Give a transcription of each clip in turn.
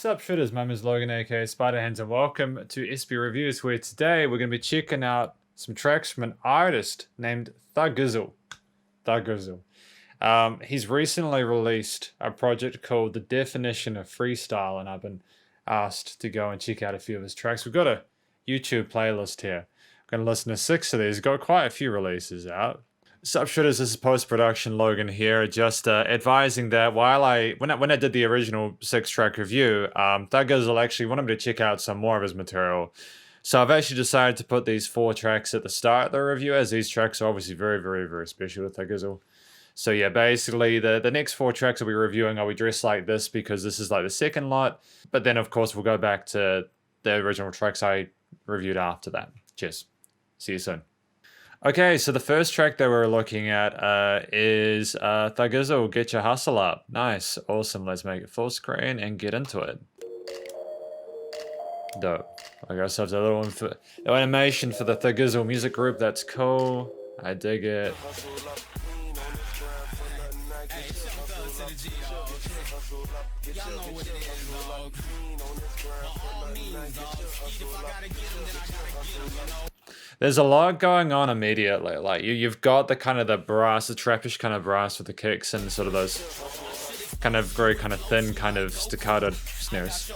Sup shooters, my name is Logan aka Spiderhands and welcome to SB Reviews, where today we're going to be checking out some tracks from an artist named Thuggizzle. He's recently released a project called The Definition of Freestyle, and I've been asked to go and check out a few of his tracks. We've got a YouTube playlist here. I'm going to listen to 6 of these. Got quite a few releases out. Sup shooters, this is post-production Logan here, just advising that when I did the original 6-track review, Thuggizzle actually wanted me to check out some more of his material. So I've actually decided to put these 4 tracks at the start of the review, as these tracks are obviously very, very, very special to Thuggizzle. So yeah, basically the next 4 tracks I'll be reviewing, I'll be dressed like this because this is like the second lot. But then of course we'll go back to the original tracks I reviewed after that. Cheers. See you soon. Okay, so the first track that we're looking at is Thuggizzle, Get Your Hustle Up. Nice, awesome. Let's make it full screen and get into it. Dope. I got ourselves a little animation for the Thuggizzle music group. That's cool. I dig it. There's a lot going on immediately. Like you've got the kind of the brass, the trappish kind of brass with the kicks and sort of those kind of very kind of thin kind of staccato snares.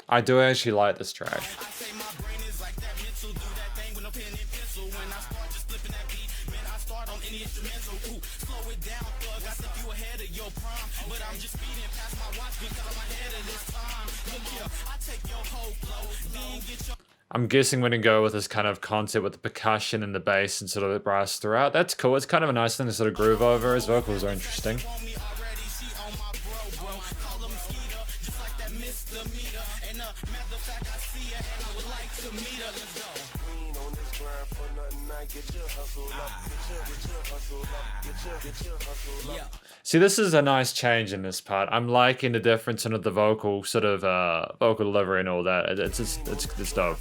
I do actually like this track. I'm guessing we're going to go with this kind of concept with the percussion and the bass and sort of the brass throughout. That's cool. It's kind of a nice thing to sort of groove over. His vocals are interesting. See, this is a nice change in this part. I'm liking the difference in the vocal sort of vocal delivery and all that. It's dope.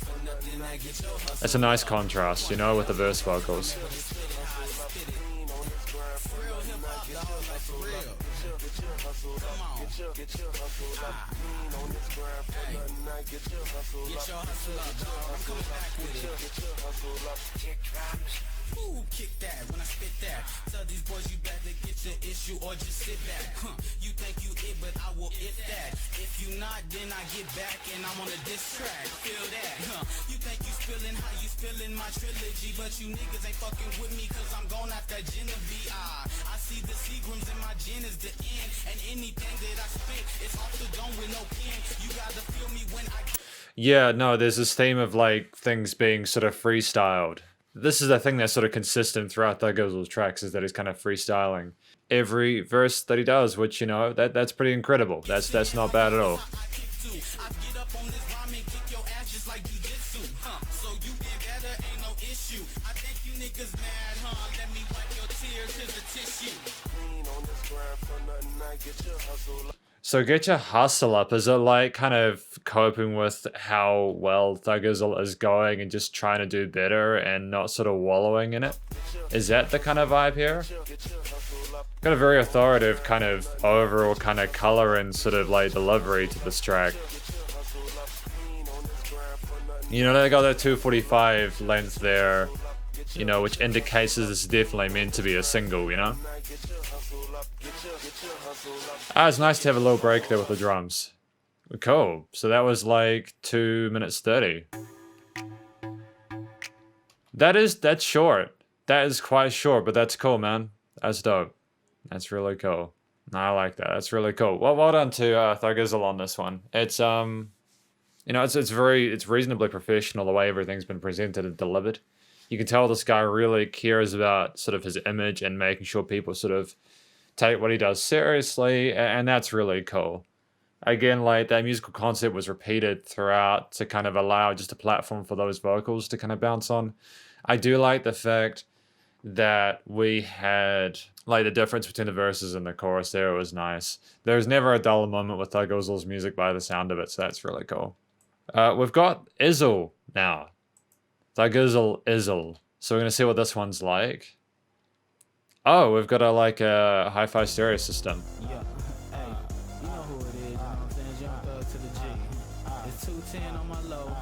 It's a nice contrast, you know, with the verse vocals. Ooh, kick that when I spit that. Tell these boys you better get your issue or just sit back. You think you it, but I will if that. If you not, then I get back and I'm on a diss track. Feel that? You think you spillin' how you spillin' my trilogy, but you niggas ain't fucking with me cause I'm gone after Genevieve. I see the Seagrams and my gin is the end, and anything that I spit is off the dome with no pen. You gotta feel me when I. Yeah, no, there's this theme of like things being sort of freestyled. This is the thing that's sort of consistent throughout Thuggizzle's tracks, is that he's kind of freestyling every verse that he does, which, you know, that's pretty incredible. That's not bad at all. So Get Your Hustle Up, is it like kind of coping with how well Thuggizzle is going and just trying to do better and not sort of wallowing in it? Is that the kind of vibe here? Got a very authoritative kind of overall kind of color and sort of like delivery to this track. You know, they got that 245 length there, you know, which indicates this is definitely meant to be a single, you know? It's nice to have a little break there with the drums. Cool. So that was like 2 minutes 30. That's short. That is quite short, but that's cool, man. That's dope. That's really cool. I like that. That's really cool. Well done to Thuggizzle on this one. It's you know, it's reasonably professional the way everything's been presented and delivered. You can tell this guy really cares about sort of his image and making sure people sort of take what he does seriously, and that's really cool. Again, like that musical concept was repeated throughout to kind of allow just a platform for those vocals to kind of bounce on. I do like the fact that we had like the difference between the verses and the chorus there. It was nice. There's never a dull moment with Thuggizzle's music by the sound of it, so that's really cool. We've got Izzle now. Thuggizzle Izzle. So we're gonna see what this one's like. Oh, we've got a hi-fi stereo system. Yeah, hey, you know who it is, you know what I'm saying? Young Thug to the G. It's 210 on my low.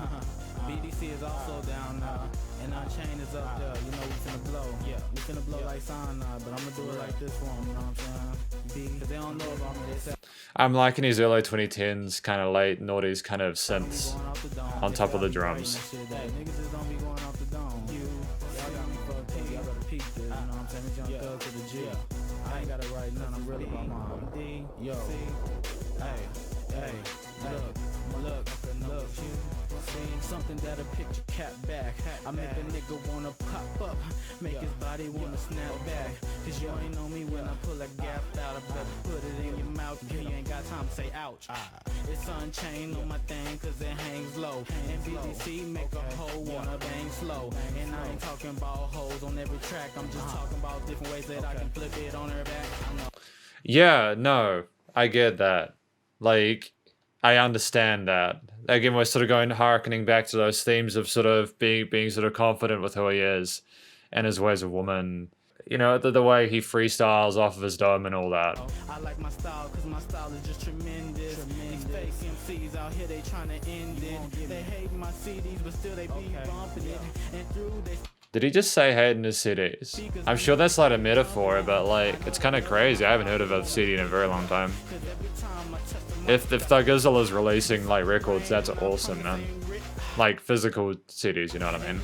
BDC is also down now. And our chain is up there, you know we finna blow. Yeah, we finna blow like cyanide, but I'ma do it like this one, you know what I'm saying? Cause they don't know about me, they say I'm liking his early 2010s, kind of late noughties kind of synths going off the dome. on top of the drums. Hey, niggas just don't be going off the dome. Y'all got me fucked up, y'all better peek this, you know what I'm saying? It's Young Thug to the G. I ain't gotta write none, I'm really about my D. Yo, hey, look, see something that'll picture cat back. I make a nigga wanna pop up, make his body wanna snap back. Cause you ain't know me when I pull a gap out. I better put it in your mouth if you ain't got time to say ouch. It's unchained on my thing cause it hangs low. And BDC make a hoe wanna bang slow. And I ain't talking about hoes on every track, I'm just talking about different ways that I can flip it on her back. Yeah, no, I get that. Like, I understand that. Again, we're sort of harkening back to those themes of sort of being sort of confident with who he is and his ways of woman. You know, the way he freestyles off of his dome and all that. I like my style cause my style is just tremendous. These fake MCs out here, they trying to end it. They hate my CDs, but still they be bumping it. And through they Did he just say hating his CDs? I'm sure that's like a metaphor, but like, it's kind of crazy. I haven't heard of a CD in a very long time. If Thuggizzle is releasing like records, that's awesome, man. Like physical CDs, you know what I mean?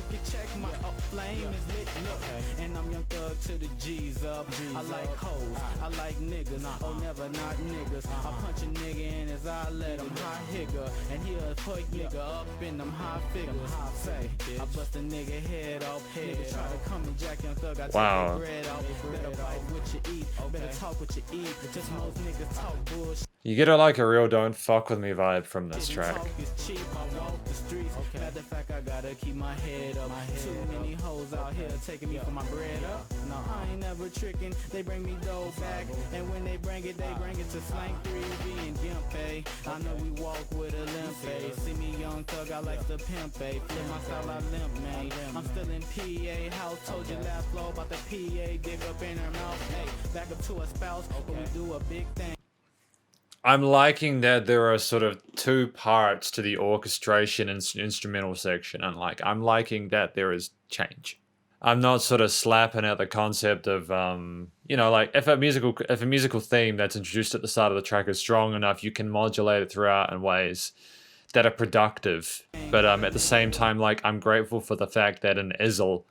And I'm Young Thug to the G's up. I like hoes, I like niggas. Oh, never not niggas. I punch a nigga in his eye, let him high higger. And he'll put nigga up in them high figures. Say, I bust a nigga head off. Niggas try to come and jack Young Thug. I take Wow. your bread off. Better bite what you eat. Better talk what you eat. Just most niggas talk bullshit. You get like a real "don't fuck with me" vibe from this track. Talk is cheap, I walk the streets. Matter of fact, I gotta keep my head up. Too many hoes out here taking me for my bread up. No, I ain't never tricking. They bring me dough back, and when they bring it to Slang 3B and Gimp, eh? I know we walk with a limp, eh? See me Young Thug, I like the pimp, eh? Flip my style, I limp, man. I'm still in PA house. Told you last flow about the PA dig up in her mouth, eh? Back up to a spouse, but we do a big thing. I'm liking that there are sort of two parts to the orchestration and instrumental section, and like I'm liking that there is change. I'm not sort of slapping at the concept of you know, like if a musical theme that's introduced at the start of the track is strong enough, you can modulate it throughout in ways that are productive. But at the same time, like I'm grateful for the fact that in Izzle,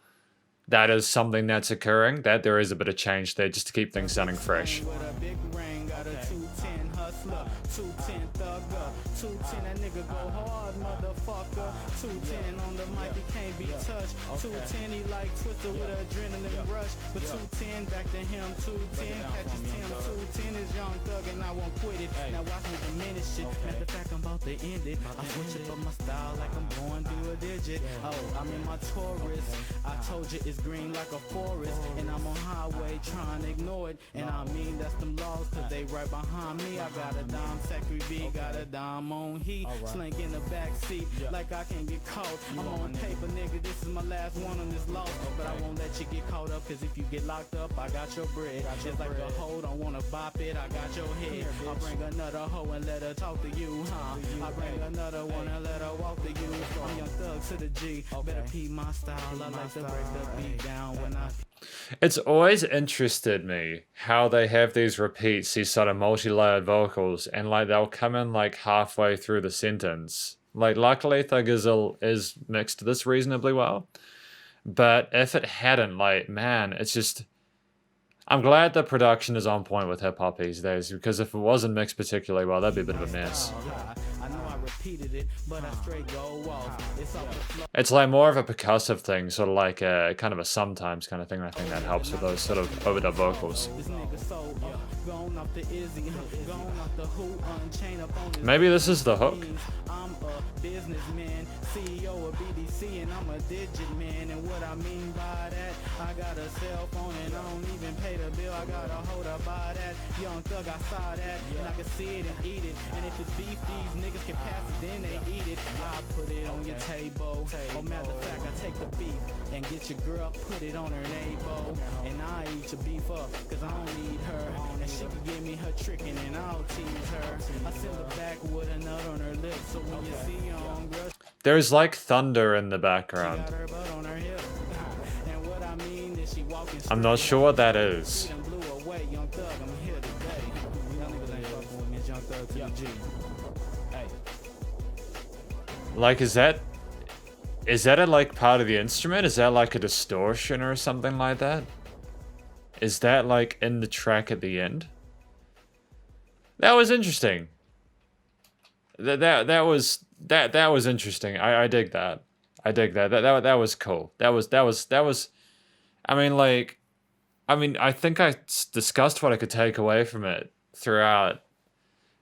that is something that's occurring, that there is a bit of change there just to keep things sounding fresh. With a big ring, got a 210 hustler, 210 thugger, 210 that nigga go hard, motherfucker. 210 on the mic, he can't be touched. 210 he like Twister with an adrenaline rush, but 210 back to him. 210 catches him. 210 is Young Thug and I won't quit it. Now watch me diminish it. Matter of fact, I'm about to end it. I switch up on my style like I'm going through a digit. Oh, I'm in my Taurus. I told you it's green like a forest, and I'm on highway trying to ignore it. And I mean that's them laws, cause they right behind me. I got a dime Secretary V, got a dime on heat, slink in the back seat like I can't get caught. I'm on paper, nigga, this is my last one on this loss, but I won't let you get caught up, cause if you get locked up, I got your bread. Just like a hoe, don't wanna bop it, I got your head. I'll bring another hoe and let her talk to you, huh? I bring another one and let her walk to you. I'm Young Thug to the G, better peep my style. I like to break the beat down when I. It's always interested me how they have these repeats, these sort of multi-layered vocals, and like they'll come in like halfway through the sentence. Like luckily Thuggizzle is mixed this reasonably well, but if it hadn't, like man, it's just. I'm glad the production is on point with hip hop these days, because if it wasn't mixed particularly well, that'd be a bit of a mess. I know I repeated it, but I straight go off. It's off the floor. It's like more of a percussive thing, sort of like a kind of a sometimes kind of thing. I think that helps with those sort of overdub vocals. This nigga so Gone off the Izzy, gone off the who, unchained up on his Maybe this is the hook. I'm a businessman, CEO of BDC, and I'm a digit man. And what I mean by that, I got a cell phone and I don't even pay the bill. I got a hold up by that. Young Thug, I saw that, and I can see it and eat it. And if it's beef, these niggas can pass it, then they eat it. I put it on your table. Oh, matter of fact, I take the beef and get your girl, put it on her navel. And I eat your beef up, cause I don't need her. And she can give me her trickin' and I'll tease her. I send her back with a nut on her lips. So when you see young girl, There's like thunder in the background. got her butt on her hip. And what I mean is she walking I'm not sure what that is. straight and blew away. Young Thug, I'm here today. Y'all niggas ain't fucking with me. It's Young Thug to the G. Hey. Like, is that a, like, part of the instrument? Is that like a distortion or something like that? Is that like in the track at the end? That was interesting. That was interesting. I dig that. I dig that. That was cool. That was. I mean, I think I discussed what I could take away from it throughout.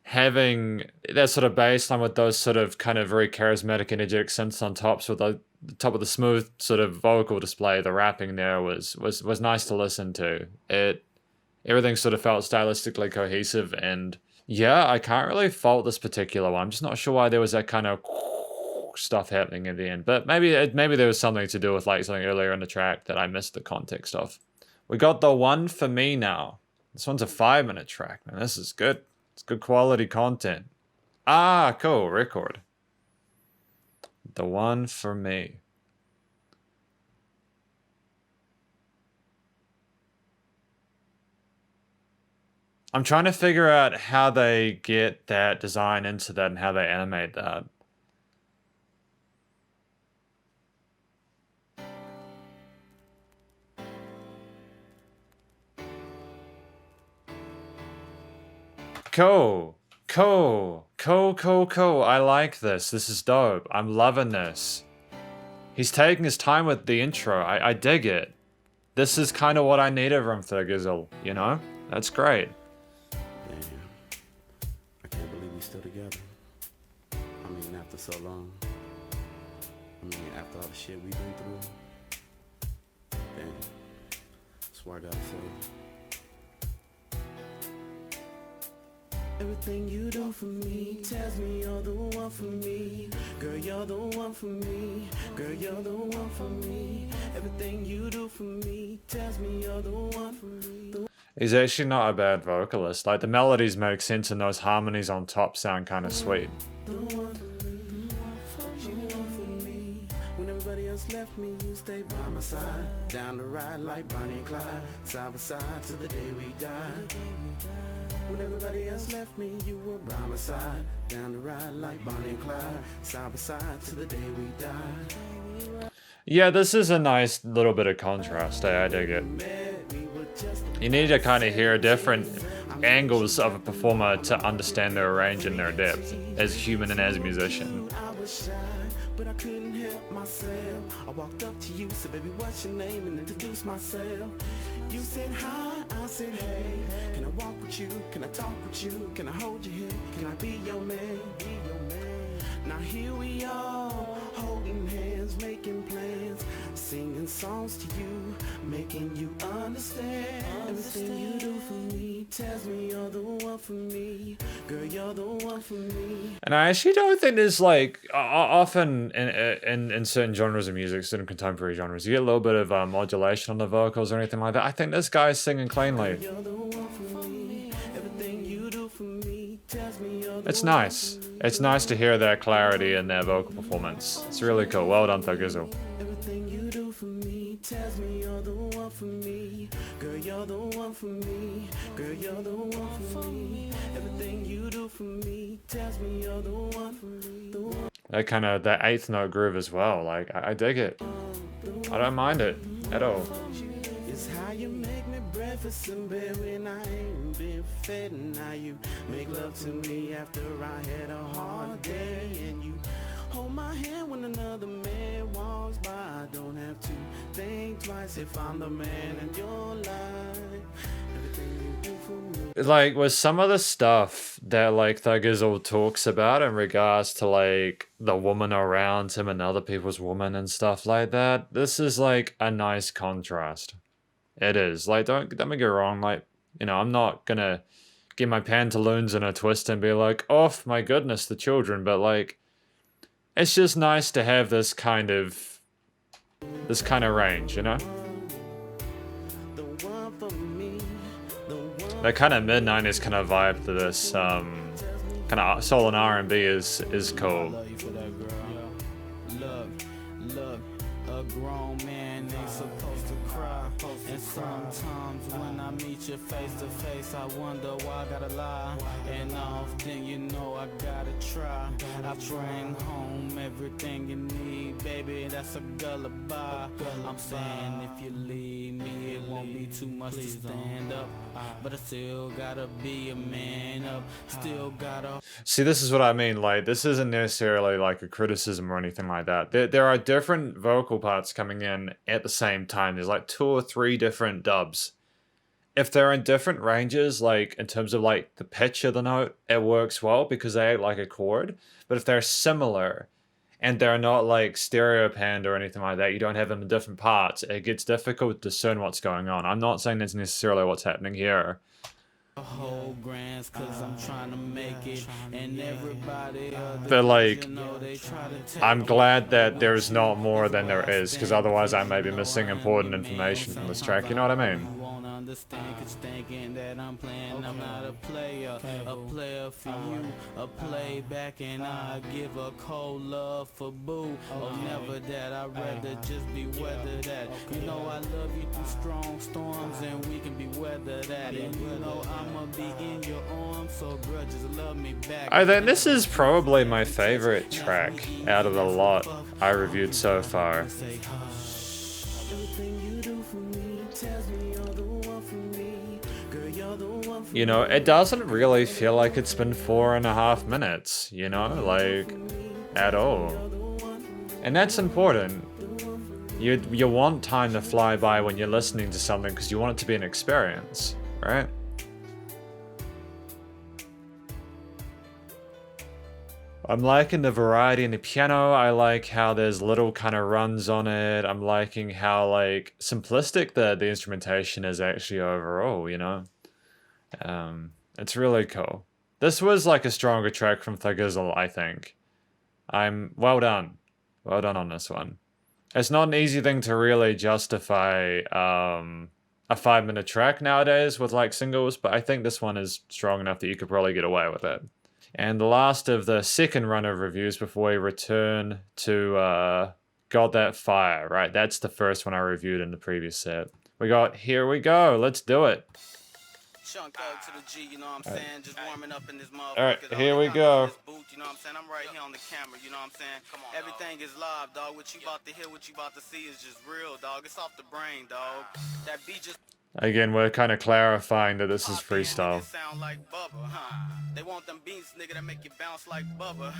Having that sort of bass line with those sort of kind of very charismatic, energetic synths on tops with the top of the smooth sort of vocal display, the rapping there was nice to listen to. Everything sort of felt stylistically cohesive, and yeah, I can't really fault this particular one. I'm just not sure why there was that kind of stuff happening at the end, but maybe there was something to do with like something earlier in the track that I missed the context of. We got The One For Me now. This one's a 5-minute track, man. This is good. It's good quality content. Ah, cool. Record. The One For Me. I'm trying to figure out how they get that design into that and how they animate that. Cool. I like this. This is dope. I'm loving this. He's taking his time with the intro. I dig it. This is kind of what I needed from Thuggizzle, you know? That's great. Damn. I can't believe we still together. I mean, after so long. I mean, after all the shit we've been through. Damn. That's what I gotta say. Everything you do for me tells me you're the one for me. Girl, you're the one for me. Girl, you're the one for me. Everything you do for me tells me you're the one for me. He's actually not a bad vocalist. Like, the melodies make sense and those harmonies on top sound kind of sweet. The one for me, the one for me. When everybody else left me, you stayed by my side. Down the ride like Bonnie and Clyde. Side by side till the day we die. When everybody else left me, you were by my side. Down the ride like Bonnie and Clyde. Side by side till the day we die. Yeah, this is a nice little bit of contrast. I dig it. You need to kind of hear different angles of a performer to understand their range and their depth as a human and as a musician. I was shy, but I couldn't help myself. I walked up to you, said, baby, what's your name? And introduced myself. You said hi, I said hey. Can I walk with you? Can I talk with you? Can I hold your hand? Can I be your man? Be your man. Now here we are, holding hands, making plans, singing songs to you, making you understand. Everything you do for me tells me you're the one for me. Girl, you're the one for me. And I actually don't think there's like often in certain genres of music, certain contemporary genres, you get a little bit of modulation on the vocals or anything like that. I think this guy's singing cleanly. You're the one for me. Everything you do for me tells me you're the It's nice. It's nice to hear that clarity in their vocal performance. It's really cool. Well done, Thuggizzle. Everything you do for me tells me you're the one for me. Girl, you're the one for me. Girl, you're the one for me. Everything you do for me tells me you're the one for me. The one. That kind of, that 8th note groove as well. Like, I dig it. I don't mind it at all. It's how you make me breakfast in bed when I ain't been fed, and now you make love to me after I had a hard day, and you Hold my hand when another man walks by. I don't have to think twice if I'm the man in your life. Everything you do for me. Like, with some of the stuff that, like, Thuggizzle talks about in regards to, like, the woman around him and other people's women and stuff like that, this is, like, a nice contrast. It is. Like, don't get me wrong, like, you know, I'm not gonna get my pantaloons in a twist and be like, oh, my goodness, the children, but, like, it's just nice to have this kind of range, you know? The one for me, the one That kind of mid-90s kind of vibe to this kind of soul and R&B is cool. Love you for that, girl. Look, a grown man ain't supposed to cry. And sometimes when I meet you face to face, I wonder why I gotta lie. And often, you know, I gotta try. I bring home everything you need, baby, that's a lullaby. I'm saying if you leave me, it won't be too much to stand up. But I still gotta be a man up. Still gotta. See, this is what I mean. Like, this isn't necessarily like a criticism or anything like that. There are different vocal parts coming in at the same time. There's like 2 or 3 different dubs. If they're in different ranges, like in terms of like the pitch of the note, it works well because they act like a chord. But if they're similar and they're not like stereo panned or anything like that, you don't have them in different parts, it gets difficult to discern what's going on. I'm not saying that's necessarily what's happening here. Whole grants cause I'm trying to make it, and everybody They're like, you know, they try to take I'm glad that there's not more than there is, because otherwise I may be missing important information from this track, you know what I mean? You won't understand cause thinking that I'm playing, I'm not a player for you, a playback, and I give a cold love for boo. Oh, never that, I'd rather just be weathered that. You know I love you through strong storms, and we can be weathered at it. You know I'ma be in your arms, so girl, just love me back. I think this is probably my favorite track out of the lot I reviewed so far. everything you do for me tells me you're the one for me. Girl, you're the one for You know, it doesn't really feel like it's been 4.5 minutes, you know, like, at all. And that's important. You want time to fly by when you're listening to something because you want it to be an experience, right? I'm liking the variety in the piano. I like how there's little kind of runs on it. I'm liking how like simplistic the instrumentation is actually overall, you know? It's really cool. This was like a stronger track from Thuggizzle, I think. Well done. Well done on this one. It's not an easy thing to really justify a 5-minute track nowadays with like singles, but I think this one is strong enough that you could probably get away with it. And the last of the second run of reviews before we return to Got That Fire, right? That's the first one I reviewed in the previous set. We got Here We Go, let's do it. Chunk out to the G, you know what I'm saying? Just warming up in this motherfucker. Alright, here we go. You know what I'm saying? I'm right here on the camera, you know what I'm saying? Come on, everything is live, dog. What you about to hear, what you about to see is just real, dog. It's off the brain, dog. That beat just Again, we're kind of clarifying that this is freestyle. sound like Bubba, huh? They want them beats, nigga, that make you bounce like Bubba.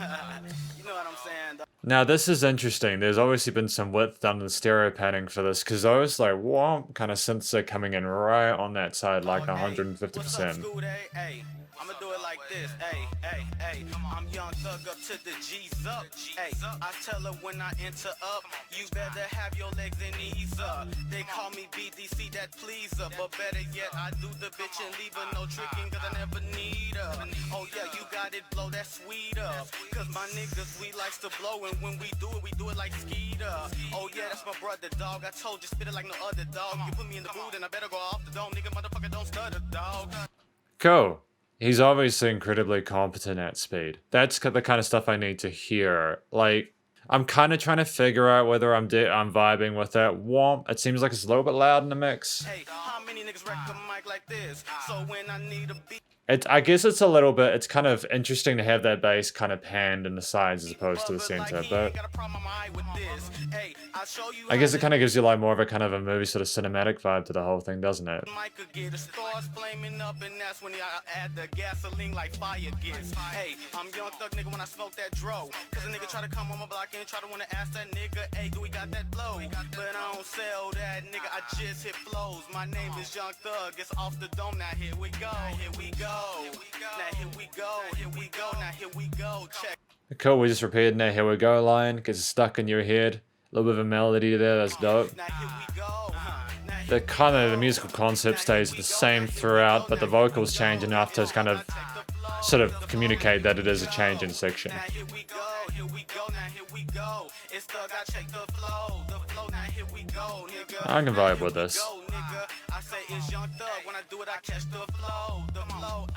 You know what I'm saying, dog? Now, this is interesting. There's obviously been some width done in the stereo panning for this, because those, like, womp kind of synths are coming in right on that side, like 150%. Hey, I'ma do it like this. Hey, I'm young thug up to the G's up. Hey, I tell her when I enter up, you better have your legs and knees up. They call me BDC, that pleaser, but better yet, I do the bitch and leave her no tricking, cause I never need her. Oh yeah, you got it, blow that sweet up. Cause my niggas, we likes to blow, and when we do it like Skeeter. Oh yeah, that's my brother, dog. I told you, spit it like no other dog. You put me in the mood, and I better go off the dome, nigga, motherfucker, don't stutter, dog. Cool. He's obviously incredibly competent at speed. That's the kind of stuff I need to hear. Like, I'm kind of trying to figure out whether I'm vibing with that womp. It seems like it's a little bit loud in the mix. Hey, how many niggas wreck a mic like this? So when I need a beat. I guess it's a little bit, it's kind of interesting to have that bass kind of panned in the sides as opposed to the center, but I guess it kind of gives you like more of a kind of a movie sort of cinematic vibe to the whole thing, doesn't it? Hey, I'm young thug nigga when I smoke that dro. Cause a nigga try to come on my block and try to wanna ask that nigga, hey, do we got that blow? But I don't sell that nigga, I just hit flows. My name is Young Thug, it's off the dome, now here we go. Here we go. Now here we go. Here we go. Now here we go. Check. Cool, we just repeated now, here we go line, gets stuck in your head. A little bit of a melody there, that's dope. Now here we go. The kind of the musical concept stays the same throughout, but the vocals change enough to kind of sort of communicate that it is a change in section. Now here we go. Here we go. Now here we go. It's Thug, I check the flow. The flow, now here we go, nigga. I can vibe with this. I say it's Young Thug, when I do it I catch the flow,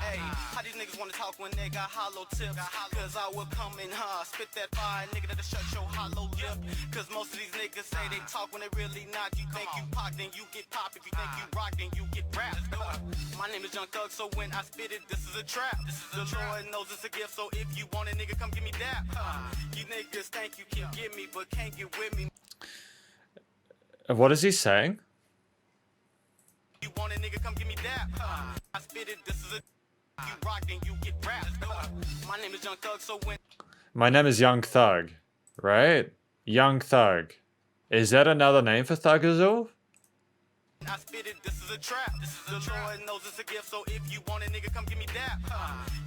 ayy. How these niggas wanna talk when they got hollow tips? Cause I will come in, spit that fire, nigga, that'll shut your hollow lip. Cause most of these niggas say they talk when they really not. You think you pop, then you get pop. If you think you rock, then you get rap. My name is Young Thug, so when I spit it, this is a trap. The Lord knows it's a gift, so if you want it, nigga, come give me that. You niggas think you can get me, but can't get with me. What is he saying? You want it, nigga, come give me that. I spit it, this is a you rock, then you get rap. My name is Young Thug, so when My name is Young Thug, right? Young Thug. Is that another name for Thuggizzle? I spit it, this is a trap. The Lord knows it's a gift, so if you want it, nigga, come give me that.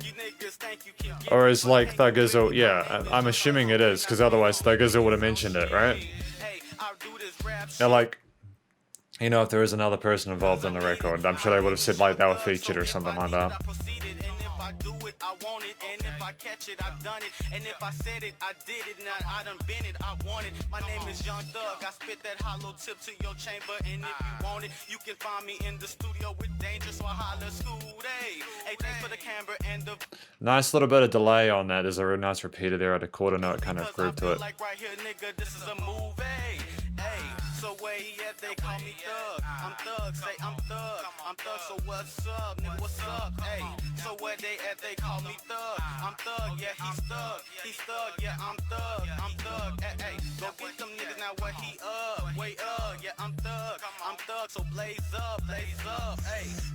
You niggas think you can get Or is like Thuggizzle, yeah, I'm assuming it is, because otherwise Thuggizzle would have mentioned it, right? Hey, I'll do this rap They're like, you know, if there is another person involved in the record, I'm sure they would have said like they were featured or something like that. I do it, I want it, and if I catch it, I've done it, and if I said it, I did it, now I done been it, I want it. My name is Young Thug, I spit that hollow tip to your chamber, and if you want it, you can find me in the studio with Danger, so I holler school day. Hey, thanks for the camera and the Nice little bit of delay on that. There's a real nice repeater there at a quarter note kind of groove to it. like right here, nigga, this is a movie. Hey, so where he at, they call me Thug. I'm Thug, say I'm Thug. I'm Thug, so what's up, nigga, what's up? Hey, so where they at, they call me Thug. I'm Thug, yeah, he's Thug. He's Thug, yeah, I'm Thug. I'm Thug, hey, go get them niggas now where he way yeah, I'm Thug, so blaze up, hey,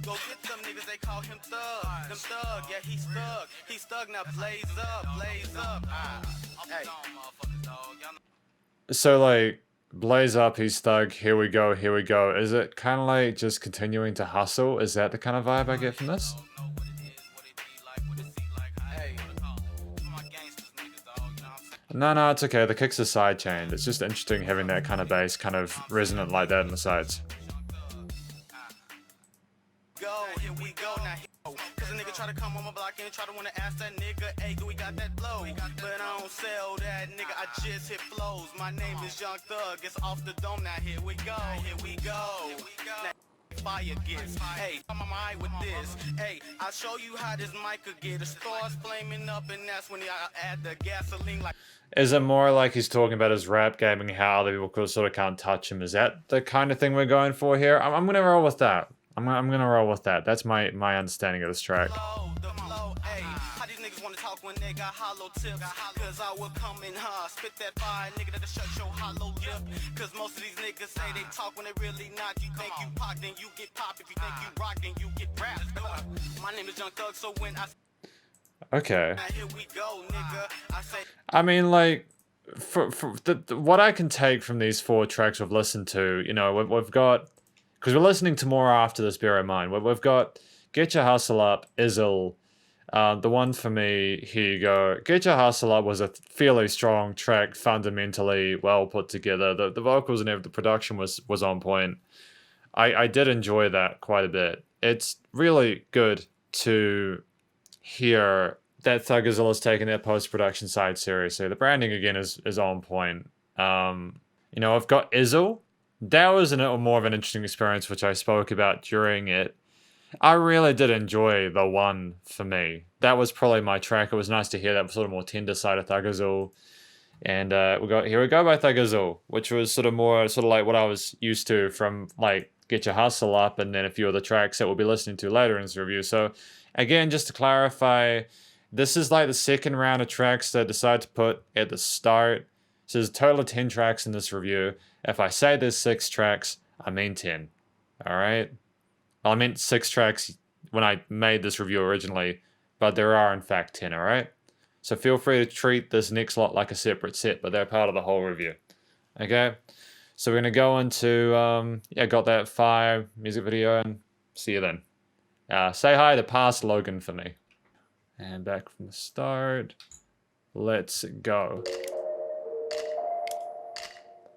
go get them niggas, they call him Thug. Them Thug, yeah, he's Thug, now blaze up, hey. So like, blaze up, he's Thug, here we go, here we go. Is it kind of like just continuing to hustle? Is that the kind of vibe I get from this? No, it's okay. The kick's are side-chained. It's just interesting having that kind of bass kind of resonant like that in the sides. Here we go, now cause a nigga try to come on my block and try to wanna ask that nigga, hey, do we got that blow? But I don't sell that nigga, I just hit flows. My name is Young Thug, it's off the dome, now here we go, here we go. Now, fire gets, hey, I'm on my eye with this, hey, I'll show you how this mic could get. It starts flaming up and that's when I add the gasoline like. Is it more like he's talking about his rap game and how other people sort of can't touch him? Is that the kind of thing we're going for here? I'm gonna roll with that. I'm gonna roll with that. That's my understanding of this track. How these niggas wanna talk when they got hollow tips? Cause I will come in, spit that fire, nigga, that'll shut your hollow lip. Cause most of these niggas say they talk when they really not. You think you pop, then you get pop. If you think you rock, then you get rap. My name is Young Thug, so when I Okay. here we go, nigga, I say I mean, like, for what I can take from these 4 tracks we've listened to, you know, we've got, because we're listening to more after this, bear in mind. We've got Get Your Hustle Up, Izzle. The one for me, here you go. Get Your Hustle Up was a fairly strong track, fundamentally well put together. The vocals and the production was on point. I did enjoy that quite a bit. It's really good to hear that Thuggizzle is taking their post-production side seriously. The branding, again, is on point. You know, I've got Izzle. That was more of an interesting experience, which I spoke about during it. I really did enjoy the one for me. That was probably my track. It was nice to hear that sort of more tender side of Thuggizzle. And we got Here We Go by Thuggizzle, which was sort of like what I was used to from like Get Your Hustle Up, and then a few of the tracks that we'll be listening to later in this review. So again, just to clarify, this is like the second round of tracks that I decided to put at the start. So there's a total of 10 tracks in this review. If I say there's 6 tracks, I mean 10. All right? Well, I meant 6 tracks when I made this review originally, but there are in fact 10, all right? So feel free to treat this next lot like a separate set, but they're part of the whole review. Okay? So we're going to go into, Got That Fire music video, and see you then. Say hi to past Logan for me. And back from the start. Let's go.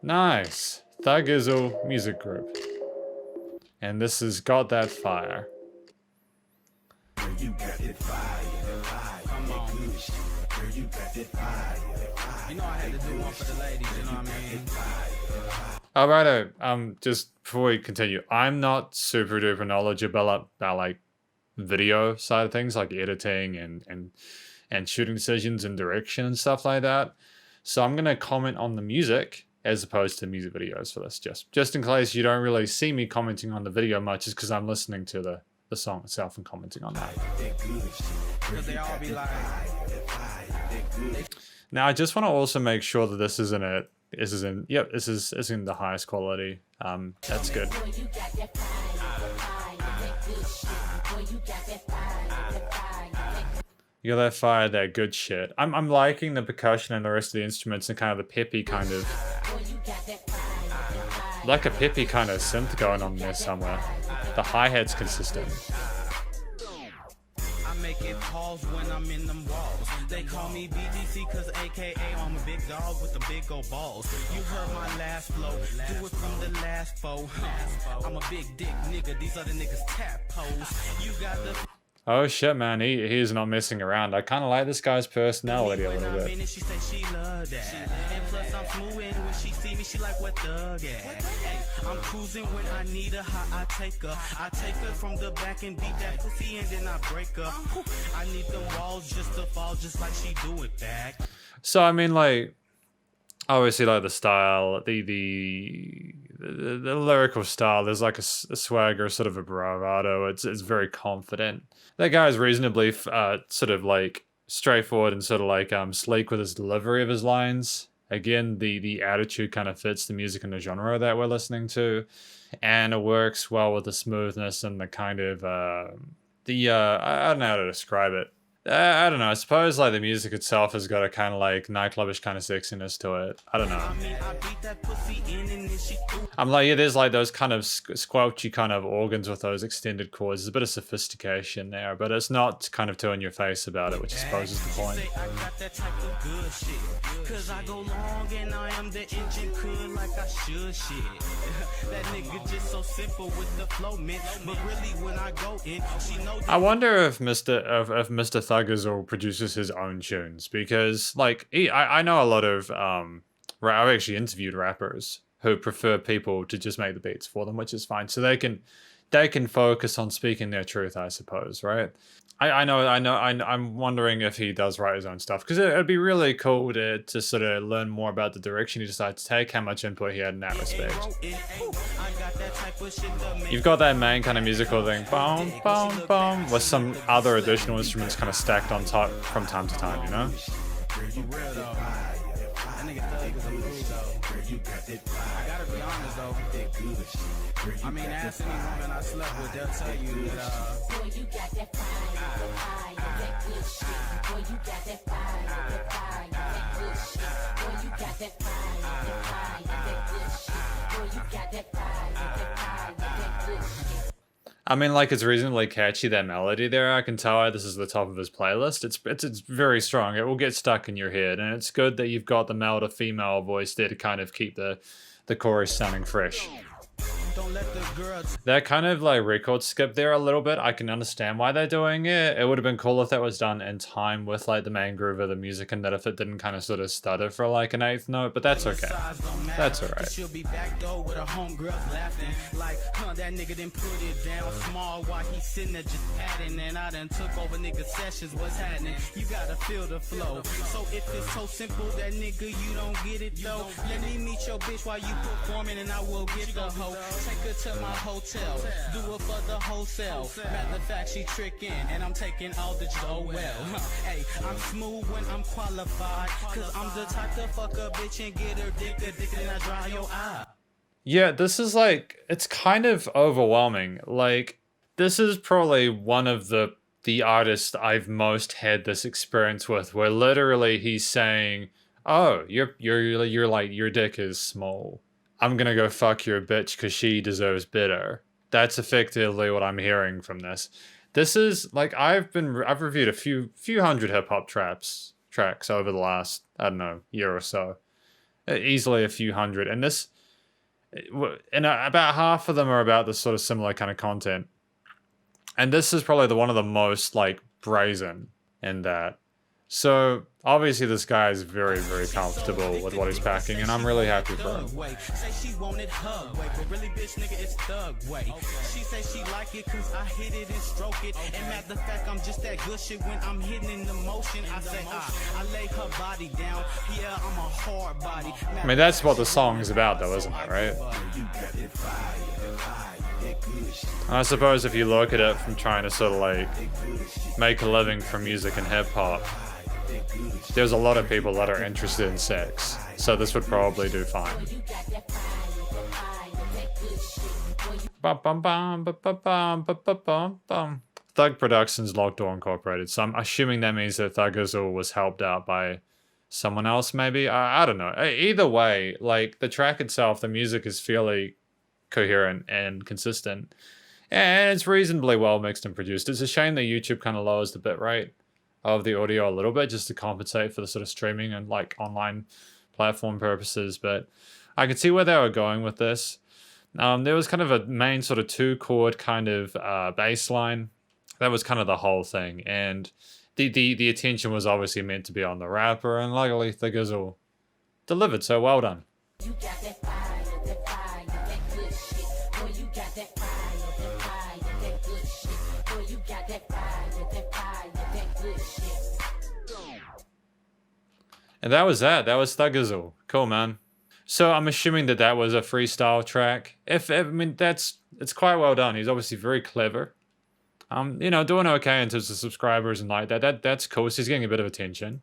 Nice. Thuggizzle Music Group. And this has Got That Fire. You got that fire, come on. Girl, you got that fire. You know I had to do one for the ladies, you know what I mean? Alright, just before we continue, I'm not super duper knowledgeable about like video side of things, like editing and shooting decisions and direction and stuff like that. So I'm gonna comment on the music as opposed to music videos for this, just in case you don't really see me commenting on the video much, is because I'm listening to the song itself and commenting on that. They all be like, Now I just want to also make sure that this isn't it. This is in the highest quality. That's good. You got that fire, that good shit. I'm liking the percussion and the rest of the instruments and kind of the peppy kind of, like a peppy kind of synth going on there somewhere. The hi-hat's consistent. I make it pause when I'm in them walls. They call me BGC cause AKA I'm a big dog with the big old balls. You heard my last flow, do it from the last foe. I'm a big dick nigga, these other niggas tap pose. You got the Oh shit, man, he's not messing around. I kind of like this guy's personality a little bit. She say she love that. And plus I'm smoothing when she see me, she like what thug at. Hey, I'm cruising when I need her, how I take her. I take her from the back and beat that pussy and then I break her. I need them walls just to fall just like she do it back. So I mean, like, obviously, like the style, the lyrical style. There's like a swagger, sort of a bravado. It's very confident. That guy's reasonably sort of like straightforward and sort of like sleek with his delivery of his lines. Again, the attitude kind of fits the music and the genre that we're listening to, and it works well with the smoothness and the kind of I don't know how to describe it. I don't know. I suppose like the music itself has got a kind of like nightclubish kind of sexiness to it. I don't know. I'm like, yeah, there's like those kind of squelchy kind of organs with those extended chords. There's a bit of sophistication there, but it's not kind of too in your face about it, which I suppose is the point. Cause I go long and I am the engine could like I should shit. That nigga just so simple with the flow, man. But really when I go in, she knows. I wonder if Mr. Thuggizzle produces his own tunes, because like I know a lot of I've actually interviewed rappers who prefer people to just make the beats for them, which is fine. So they can focus on speaking their truth, I suppose, right? I'm wondering if he does write his own stuff, because it'd be really cool to sort of learn more about the direction he decided to take, how much input he had in that respect. You've got that main kind of musical thing, boom, boom, boom, with some other additional instruments kind of stacked on top from time to time, you know? I gotta be honest though. I mean, ask any woman I slept with, they'll tell you that boy, you got that fire, that good shit. Boy, you got that fire, that good shit. Boy, you got that fire, that good shit. Boy, you got that fire, that good shit. I mean, like, it's reasonably catchy, that melody there. I can tell this is the top of his playlist. It's very strong. It will get stuck in your head, and it's good that you've got the male to female voice there to kind of keep the chorus sounding fresh. Don't let the girls. That kind of like record skip there a little bit. I can understand why they're doing it. It would have been cool if that was done in time with like the main groove of the music, and that if it didn't kind of sort of stutter for like an eighth note, but that's okay. That's alright. She'll be back door with her homegirls laughing like, that nigga didn't put it down small while he's sitting there just padding, and I done took over nigga sessions. What's happening? You gotta feel the flow. So if it's so simple that nigga you don't get it though, let me meet your bitch while you performing and I will get the hoe. take her to my hotel, do it for the wholesale. Matter of fact, she tricking, and I'm taking all the oh well. Hey, I'm smooth when I'm qualified, cause I'm the type to fuck a bitch and get her dick addicted and I dry your eye. Yeah, this is like, it's kind of overwhelming. Like, this is probably one of the artists I've most had this experience with, where literally he's saying, "Oh, you're like, your dick is small. I'm gonna go fuck your bitch because she deserves better." That's effectively what I'm hearing from this. This is like, I've reviewed a few hundred hip hop tracks over the last, I don't know, year or so, easily a few hundred, and this. And about half of them are about this sort of similar kind of content. And this is probably one of the most, like, brazen in that. So, obviously this guy is very, very comfortable with what he's packing, and I'm really happy for him. Say she wanted hug way, but really bitch nigga it's thug way. She say she like it cause I hit it and stroke it. And matter of fact, I'm just that good shit when I'm hitting in the motion. I say I lay her body down. Yeah, I'm a hard body. I mean, that's what the song is about though, isn't it, right? I suppose if you look at it from trying to sort of like make a living from music and hip hop, there's a lot of people that are interested in sex, so this would probably do fine. Thug Productions Locked Door Incorporated, so I'm assuming that means that Thuggizzle was helped out by someone else, maybe? I don't know. Either way, like, the track itself, the music is fairly coherent and consistent, and it's reasonably well mixed and produced. It's a shame that YouTube kind of lowers the bitrate of the audio a little bit just to compensate for the sort of streaming and like online platform purposes, but I could see where they were going with this. There was kind of a main sort of 2-chord kind of bass line. That was kind of the whole thing, and the attention was obviously meant to be on the rapper, and luckily Thuggizzle delivered, so well done. You got that fire, that good shit. Boy, you got that fire, that good shit. Boy, you got that fire, that good shit. And that was that. That was Thuggizzle. Cool, man. So I'm assuming that that was a freestyle track. I mean, it's quite well done. He's obviously very clever. You know, doing okay in terms of subscribers and like that. That's cool. So he's getting a bit of attention.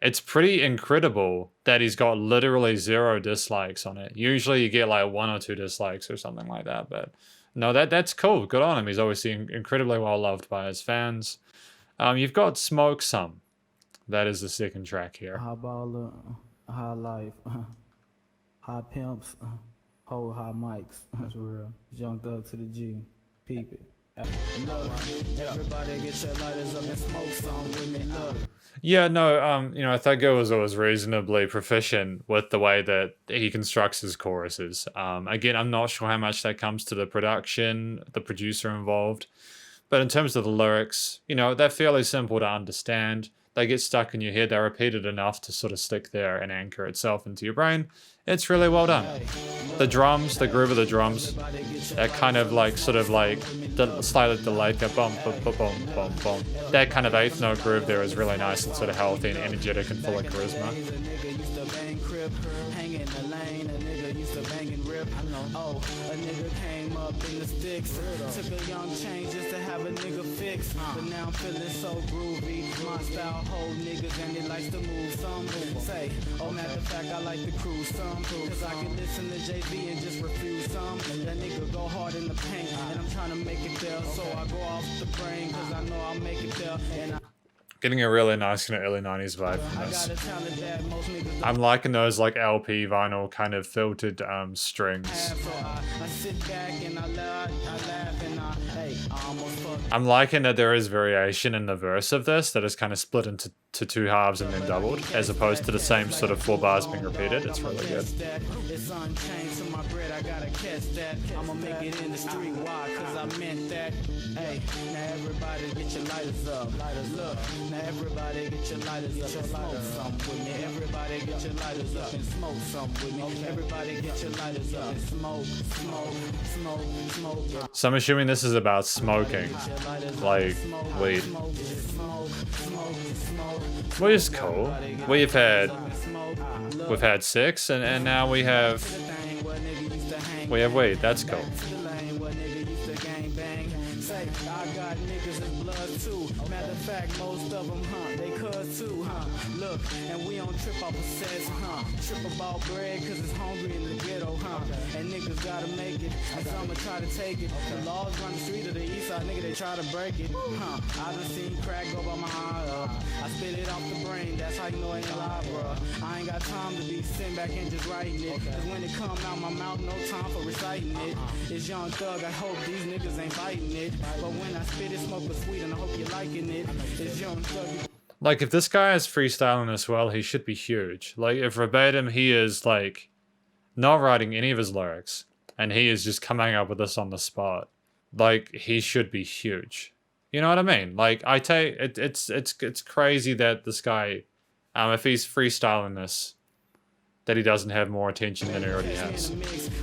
It's pretty incredible that he's got literally 0 dislikes on it. Usually you get like 1 or 2 dislikes or something like that, but no, that's cool. Good on him. He's obviously incredibly well loved by his fans. You've got Smoke Some. That is the second track here. High baller, high life, high pimps, whole high mics. That's real. Young Thug to the G. Peep it. Everybody get your lighters up and smoke some with me. Look. Yeah, no, you know, Thuggizzle was reasonably proficient with the way that he constructs his choruses. Again, I'm not sure how much that comes to the production, the producer involved, but in terms of the lyrics, you know, they're fairly simple to understand. They get stuck in your head. They're repeated enough to sort of stick there and anchor itself into your brain. It's really well done. The drums, the groove of the drums, that kind of like, sort of like, slightly delayed, bum, bum, bum, bum, bum, bum. That kind of 8th note groove there is really nice and sort of healthy and energetic and full of charisma. Oh, a nigga came up in the sticks. Took a young change just to have a nigga fix. But now I'm feeling so groovy. My style hold niggas and they likes to move some. Say, oh, matter of fact, I like to cruise some. Cause I can listen to JV and just refuse some. That nigga go hard in the paint. And I'm trying to make it there. So I go off the brain cause I know I'll make it there. And Getting a really nice kind of early 90s vibe from this. I'm liking those like LP vinyl kind of filtered strings. I'm liking that there is variation in the verse of this that is kind of split into 2 halves and then doubled, as opposed to the same sort of 4 bars being repeated. It's really good. I'ma make it in the street. Why? Cause I meant that. Hey, now everybody get your lighters up. Lighters look. Now everybody get your lighters up and smoke some with me. Everybody get your lighters up and smoke some with me. Everybody get your lighters up and smoke. So I'm assuming this is about smoking, like weed. Which is cool. We've had 6 and now we have We have weed, that's cool. Say, I got niggas in blood too. Matter of fact, most of them, they cuz too, Look, and we don't trip off a sets, Trip about bread cause it's hungry in the ghetto, And niggas gotta make it, and some try to take it. The laws run the street of the east side, nigga, they try to break it, I done seen crack go by my eye, I spit it off the brain, that's how you know it ain't live, bruh. I ain't got time to be sitting back and just writing it. Cause when it come out my mouth, no time for reciting it. It's Young Thug, I hope these niggas ain't biting it. But when I spit it, smoke was sweet, and I hope you're liking it. It's Young Thug. Like, if this guy is freestyling as well, he should be huge. Like, if verbatim he is, like, not writing any of his lyrics, and he is just coming up with this on the spot, like, he should be huge. You know what I mean? Like, I take it, it's crazy that this guy, if he's freestyling this, that he doesn't have more attention than he already has.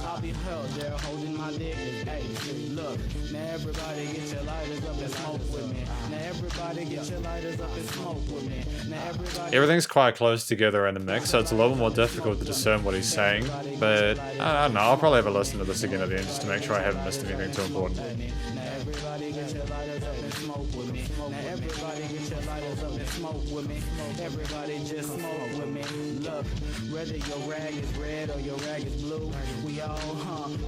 I'll be held there holding my dick. Hey, look, now everybody get your lighters up and smoke with me. Now everybody get your lighters up and smoke with me. Now everybody. Everything's quite close together in the mix, so it's a little more difficult to discern what he's saying. But I don't know, I'll probably have a listen to this again at the end just to make sure I haven't missed anything too important. Now everybody get your lighters up and smoke with me. Now everybody get your lighters up and smoke with me. Everybody just smoke with me. Look, whether your rag is red or your rag is blue, we all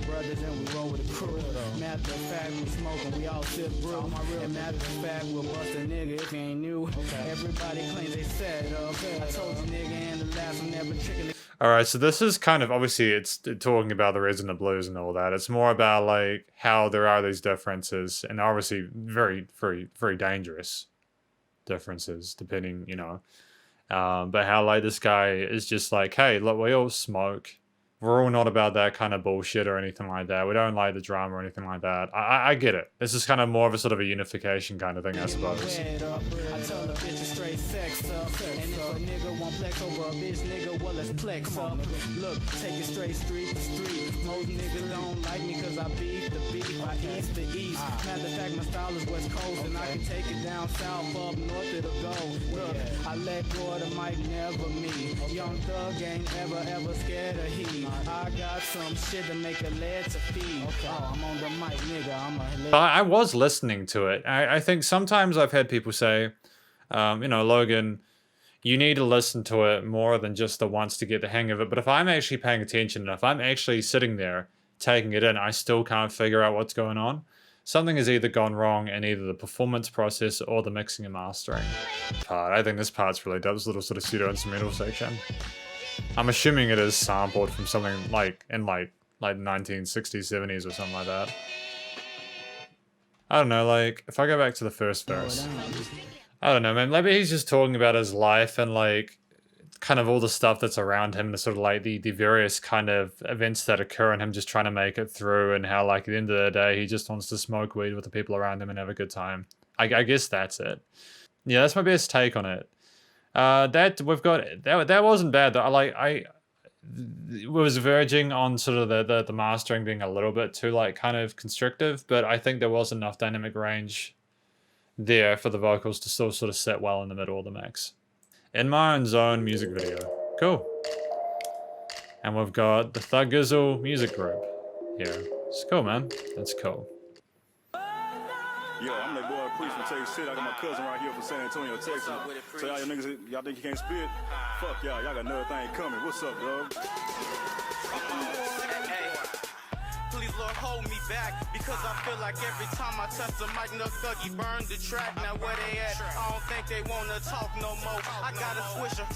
brothers and we roll with the crew. Matter of fact, we smoking, we all sip brew. And matter of fact, we'll bust a nigga if he ain't new. Everybody claims they set up. I told you nigga and the last one never tricking. Alright, so this is kind of, obviously it's talking about the reds and the blues and all that. It's more about like how there are these differences, and obviously very, very, very dangerous differences depending, you know. But how like this guy is just like, hey, look, we all smoke. We're all not about that kind of bullshit or anything like that. We don't like the drama or anything like that. I get it. This is kind of more of a sort of a unification kind of thing, I suppose. I tell a bitch a straight sex up. And if a nigga won't flex over a bitch, nigga, well, let's flex up. Look, take it straight street to street. Most niggas don't like me cause I beat the beat. I east to east. Matter of fact, my style is West Coast, and I can take it down south, up north it'll go. Look, I let go of the mic, never me. Young Thug ain't ever scared of heat. I got some shit to make a lead to feed. Oh, I'm on the mic, nigga. I'm a lead. I was listening to it. I think sometimes I've had people say, you know, Logan, you need to listen to it more than just the once to get the hang of it. But if I'm actually paying attention, and if I'm actually sitting there taking it in, I still can't figure out what's going on. Something has either gone wrong in either the performance process or the mixing and mastering part. I think this part's really dope, this little sort of pseudo-instrumental section. I'm assuming it is sampled from something like in like 1960s, 70s or something like that. I don't know, like, if I go back to the first verse, I don't know, man, maybe he's just talking about his life and like kind of all the stuff that's around him, the sort of like the various kind of events that occur and him just trying to make it through, and how like at the end of the day he just wants to smoke weed with the people around him and have a good time. I guess that's it. Yeah, that's my best take on it. That we've got that wasn't bad though. I was verging on sort of the mastering being a little bit too like kind of constrictive, but I think there was enough dynamic range there for the vocals to still sort of sit well in the middle of the mix. In My Own Zone music video. Cool. And we've got the Thuggizzle music group here. It's cool, man. That's cool. Yo, I'm that boy Preach from Take Shit. I got my cousin right here from San Antonio, Texas. So y'all niggas, y'all think you can't spit? Fuck y'all, y'all got another thing coming. What's up, dog? Please, Lord, hold me back, because I feel like every time I touch the mic, no Thuggy burn the track. Now where they at? I don't think they wanna talk no more. I got a swisher.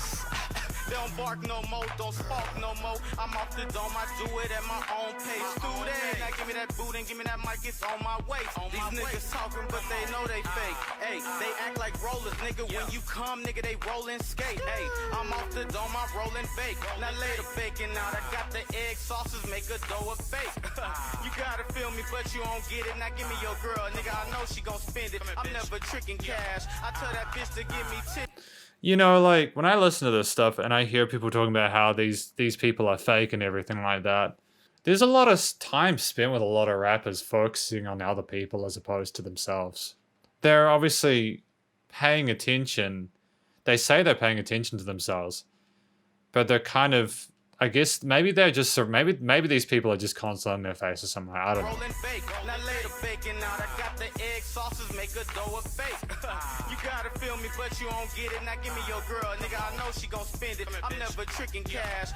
They don't bark no more, don't spark no more. I'm off the dome, I do it at my own pace. Do that, now give me that boot and give me that mic, it's on my waist. These niggas talking, but they know they fake. Hey, they act like rollers, nigga. When you come, nigga, they roll and skate. Hey, I'm off the dome, I roll and bake. Now later baking out, I got the egg sauces, make a dough of fake. You gotta feel me, but you don't get it. Now give me your girl, nigga, I know she gon' spend it. I'm never tricking cash. I tell that bitch to give me tip. You know, like, when I listen to this stuff and I hear people talking about how these people are fake and everything like that, there's a lot of time spent with a lot of rappers focusing on other people as opposed to themselves. They're obviously paying attention. They say they're paying attention to themselves, but they're kind of I guess maybe they're just sort of, maybe these people are just constant on their face or something. I don't know. Rolling fake. Now later baking out. I got the egg sauces, make a dough of fake. You gotta feel me, but you don't get it. Now give me your girl, nigga. I know she gon' spend it. I'm never tricking cash.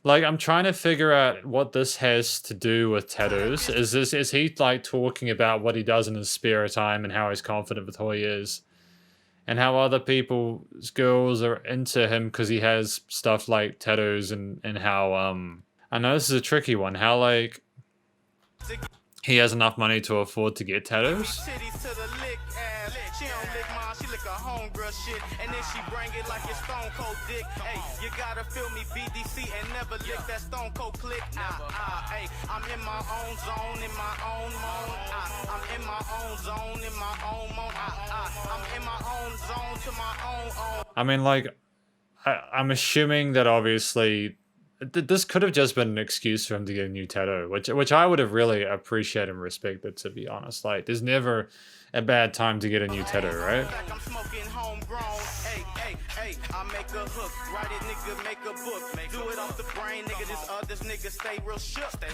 Like, I'm trying to figure out what this has to do with tattoos. Is he like talking about what he does in his spare time and how he's confident with who he is? And how other people's girls are into him because he has stuff like tattoos, and how I know this is a tricky one. How like he has enough money to afford to get tattoos. Titties to the lick ass. She don't lick mine, she lick a homegirl shit. And then she bring it like it's Stone Cold dick. Hey, you gotta feel me, BDC, and never lick that Stone Cold click. Hey, I'm in my own zone, in my own mode. I'm in my own zone, in my own mode. I'm in my own zone to my own. I mean, like, I'm assuming that obviously this could have just been an excuse for him to get a new tattoo, which I would have really appreciated and respected, to be honest. Like, there's never a bad time to get a new tattoo, right? I'm smoking homegrown. Hey, I make a hook. Write it, nigga, make a book. Do it off the brain, nigga. This others nigga stay real shook. They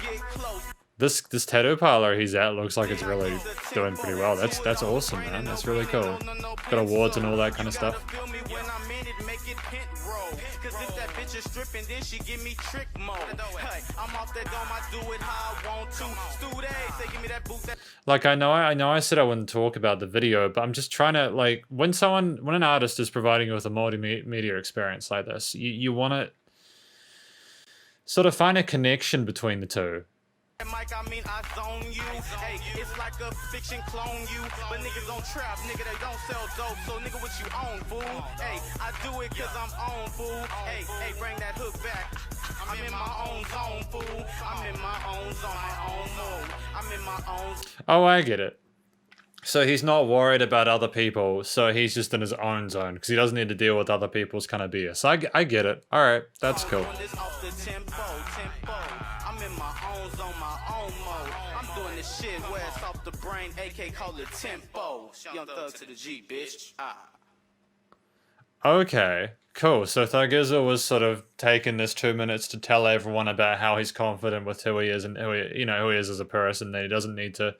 get close. This tattoo parlor he's at looks like it's really doing pretty well. That's awesome, man. That's really cool. Got awards and all that kind of stuff. Feel me when I'm in it, make it pent roll. Cause if that bitch is stripping, then she give me trick mode. Hey, I'm off that dome, I do it how I want to. Stu say give me that boot that. Like, I know I said I wouldn't talk about the video, but I'm just trying to, like, when an artist is providing you with a multimedia experience like this, you want to sort of find a connection between the two. Mike, I mean, I zone you. Hey, it's like a fiction clone you. But niggas don't trap, nigga, they don't sell dope. So nigga, what you own, fool? Hey, I do it cause I'm on, fool. Hey, bring that hook back. I'm in my own zone, fool. I'm in my own zone, my own mode. I'm in my own. Oh, I get it. So he's not worried about other people, so he's just in his own zone because he doesn't need to deal with other people's kind of BS. So I get it. All right, that's cool. I'm in my own zone, my own mode. I'm doing this shit where it's off the brain, AK call it tempo. Young Thug to the G, bitch. Okay, cool. So Thuggizzle was sort of taking this 2 minutes to tell everyone about how he's confident with who he is and who he is as a person, that he doesn't need to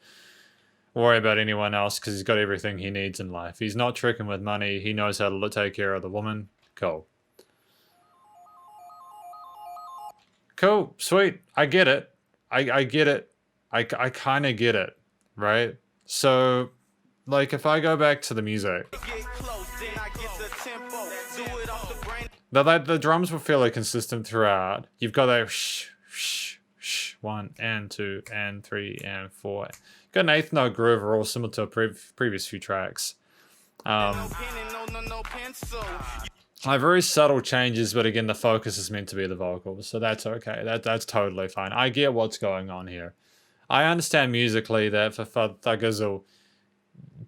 worry about anyone else because he's got everything he needs in life. He's not tricking with money. He knows how to take care of the woman. Cool. Cool, sweet. I get it. I get it. I kind of get it, right? So, like, if I go back to the music, the drums were fairly consistent throughout. You've got that shh, shh, shh, 1 and 2 and 3 and 4. Got an eighth note groove, are all similar to previous few tracks. Like, very subtle changes, but again, the focus is meant to be the vocals, so that's okay. That's totally fine. I get what's going on here. I understand musically that for Thuggizzle,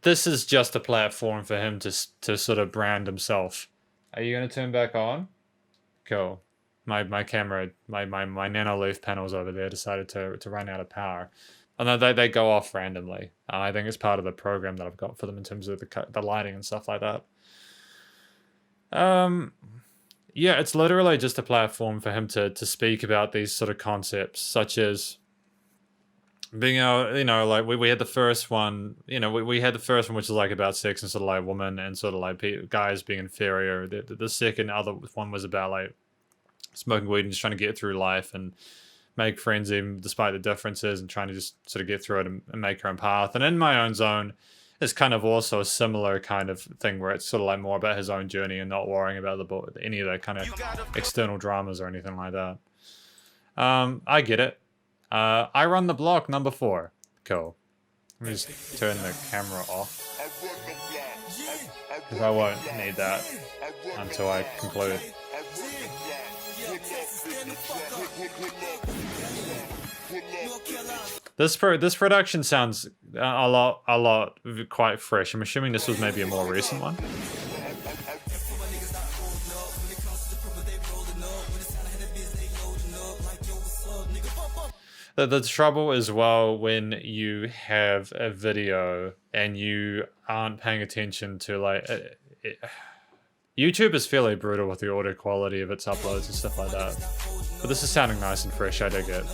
this is just a platform for him to sort of brand himself. Are you gonna turn back on? Cool. My camera, my nano leaf panels over there decided to run out of power. And they go off randomly. I think it's part of the program that I've got for them in terms of the lighting and stuff like that. Yeah, it's literally just a platform for him to speak about these sort of concepts, such as being like we had the first one, we had the first one, which is like about sex and sort of like women and sort of like guys being inferior. The second other one was about like smoking weed and just trying to get through life and make friends even despite the differences and trying to just sort of get through it and make your own path. And In My Own Zone is kind of also a similar kind of thing where it's sort of like more about his own journey and not worrying about any of the kind of external dramas or anything like that. I get it. I Run the Block, number 4. Cool. Let me just turn the camera off, because I won't need that until I conclude. This production sounds a lot quite fresh. I'm assuming this was maybe a more recent one. The trouble as well when you have a video and you aren't paying attention to like YouTube is fairly brutal with the audio quality of its uploads and stuff like that. But this is sounding nice and fresh, I dig it.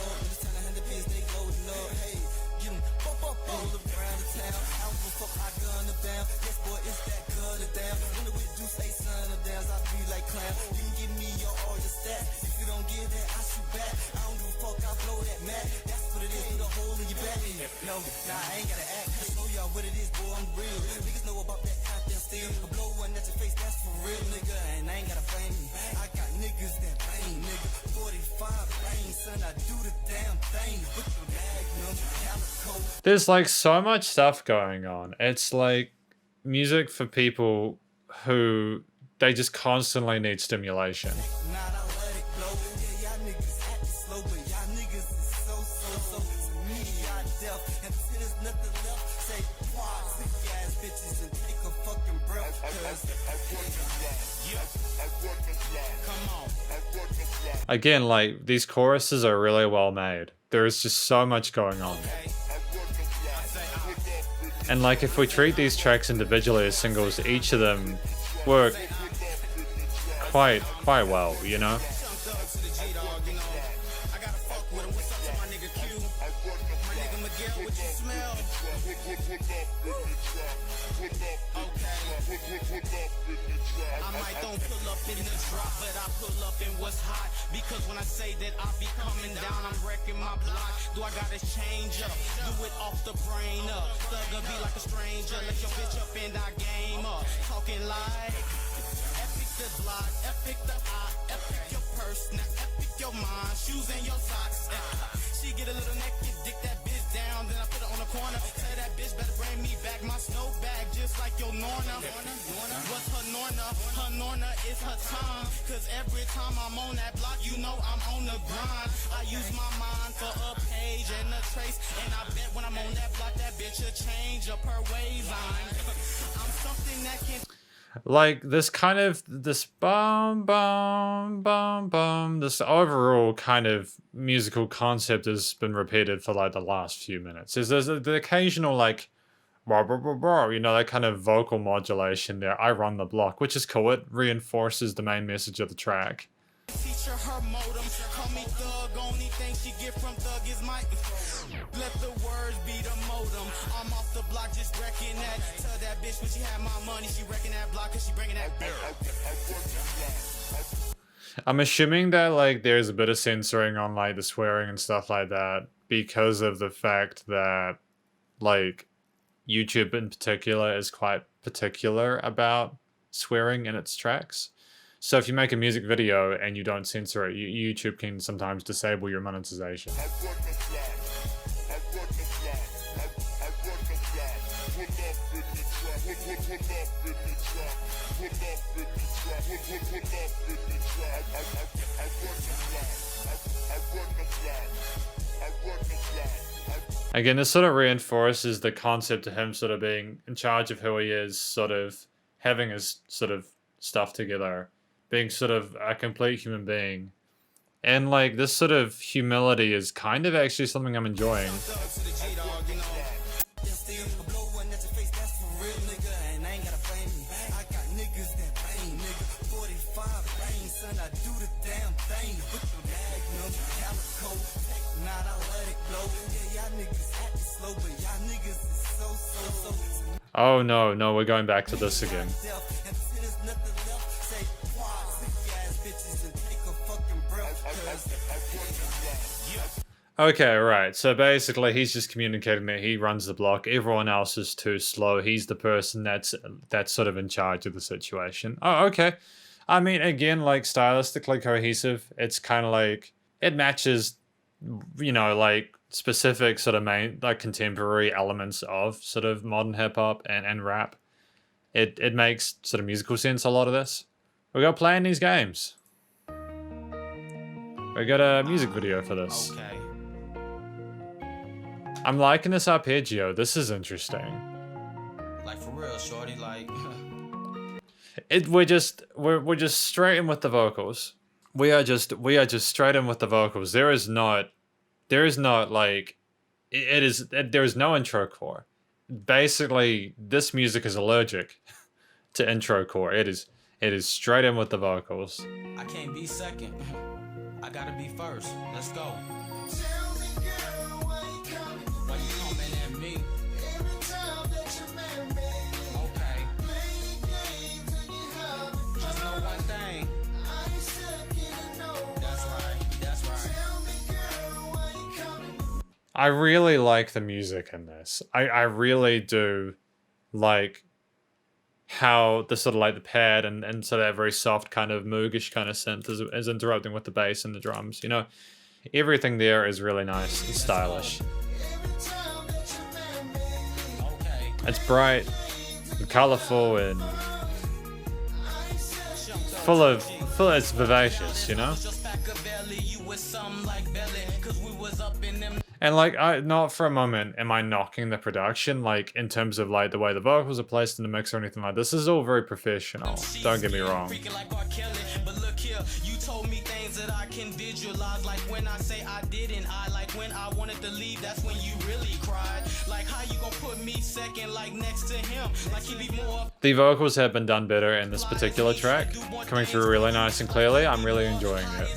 There's like so much stuff going on. It's like music for people who they just constantly need stimulation. Again, like, these choruses are really well made. There is just so much going on. And like, if we treat these tracks individually as singles, each of them work quite well, you know? I might don't pull up in the drop, but I pull up in what's hot. Because when I say that I be coming down, I'm wrecking my block. Do I gotta change up? Do it off the brain up. Thugger be like a stranger. Let your bitch up and I game up. Talking like epic the block, epic the eye, epic your purse, now epic your mind, shoes and your socks. She get a little naked, dick that bitch down, then I put her on the corner. Tell that bitch better bring me back my snow bag, just like your Norna. What's her Norna? Her Norna is her time. Cause every time I'm on that block, you know I'm on the grind. I use my mind for a page and a trace, and I bet when I'm on that block, that bitch will change up her waveline. I'm something that can... Like, this kind of, this bum, bum, bum, bum, this overall kind of musical concept has been repeated for like the last few minutes. There's the occasional like, blah, blah, blah, blah, you know, that kind of vocal modulation there. I run the block, which is cool. It reinforces the main message of the track. Teacher her modem, call me thug, only thing she get from thug is my... Let the words be the modem, I'm off the block just wrecking that. Tell that bitch when she had my money, she wrecking that block cause she bringing that beer. I'm assuming that like there's a bit of censoring on like the swearing and stuff like that because of the fact that like YouTube in particular is quite particular about swearing in its tracks. So if you make a music video and you don't censor it, YouTube can sometimes disable your monetization. Again, this sort of reinforces the concept of him sort of being in charge of who he is, sort of having his sort of stuff together, being sort of a complete human being. And like this sort of humility is kind of actually something I'm enjoying. Oh no, no, we're going back to this again. Okay, right. So basically he's just communicating that he runs the block. Everyone else is too slow. He's the person that's sort of in charge of the situation. Oh, okay. I mean, again, like stylistically cohesive. It's kind of like it matches, you know, like specific sort of main like contemporary elements of sort of modern hip hop and rap. It makes sort of musical sense, a lot of this. We got playing these games. We got a music video for this. Okay. I'm liking this arpeggio. This is interesting. Like for real, shorty, like We're just straight in with the vocals. We are just straight in with the vocals. There is not like there is no intro core. Basically, this music is allergic to intro core. It It is straight in with the vocals. I can't be second. I gotta be first. Let's go. Why you coming at me? Okay. Just know one thing. That's right. That's right. I really like the music in this. I really do like how the sort of like the pad and so that very soft kind of moogish kind of synth is interrupting with the bass and the drums. You know, everything there is really nice and stylish. Okay. It's bright and colorful and full of it's vivacious, you know? Just pack a belly, you with something like belly, 'cause we was up in them. And like, not for a moment am I knocking the production, like in terms of like the way the vocals are placed in the mix or anything like this. This is all very professional. Don't get me wrong. Freaking like R. Kelly, but look here, you told me things that I can visualize. Like when I say I didn't, I like when I wanted to leave, that's when you really cried. Like how you gonna put me second, like next to him? Like he be more. The vocals have been done better in this particular track, coming through really nice and clearly. I'm really enjoying it.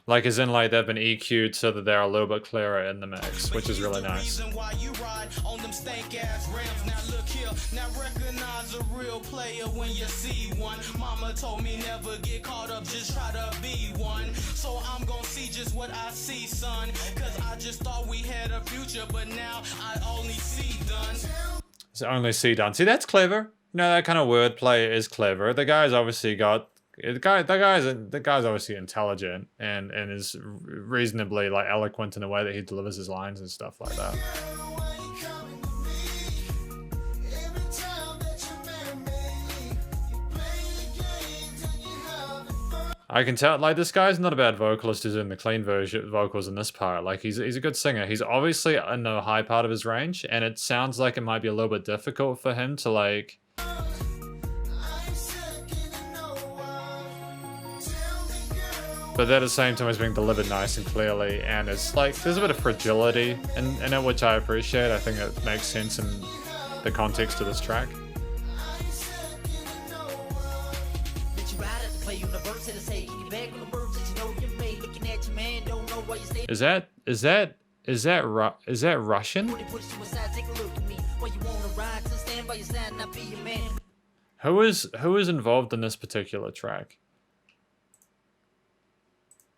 Like as in like they've been EQ'd so that they're a little bit clearer in the mix, which is really nice. Why you ride on them stank ass ramps. Now look here, now recognize a real player when you see one. Mama told me never get caught up, just try to be one. So I'm gonna see just what I see, son. Cause I just thought we had a future, but now I only see done. So only see done. See, that's clever. No, that kind of wordplay is clever. The guy's obviously got the guy's obviously intelligent and is reasonably like eloquent in the way that he delivers his lines and stuff like that. I can tell, like, this guy's not a bad vocalist who's in the clean version vocals in this part. Like, he's a good singer. He's obviously in the high part of his range, and it sounds like it might be a little bit difficult for him to, like... But at the same time, it's being delivered nice and clearly, and it's like, there's a bit of fragility in it, which I appreciate. I think it makes sense in the context of this track. Is that Russian? Who is involved in this particular track?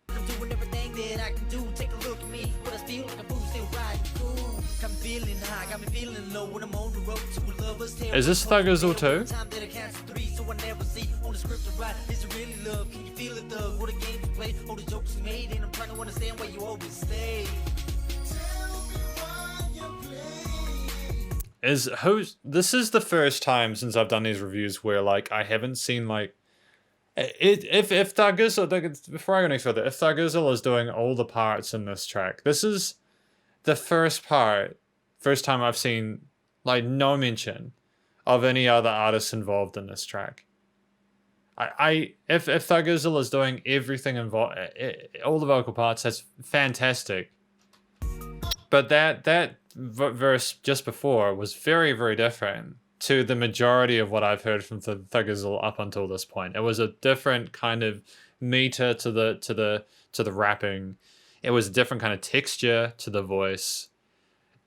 I'm doing everything that I can do. Take a look at me, but I feel like I'm still riding cool. I'm feeling high, got me feeling low when I'm on the road to a lover's tale. Is this Thuggizzle too? Time that I count to 3, so I never see on the script to write. Is it really love? Can you feel it, thug? What the games you play, all the jokes you made, and I'm trying to understand why you always stay. This is the first time since I've done these reviews where like I haven't seen like if Thuggizzle, before I go any further, if Thuggizzle is doing all the parts in this track, this is the first time I've seen like no mention of any other artists involved in this track. If Thuggizzle is doing everything involved, all the vocal parts, that's fantastic. But that verse just before was very, very different to the majority of what I've heard from Thuggizzle up until this point. It was a different kind of meter to the rapping. It was a different kind of texture to the voice.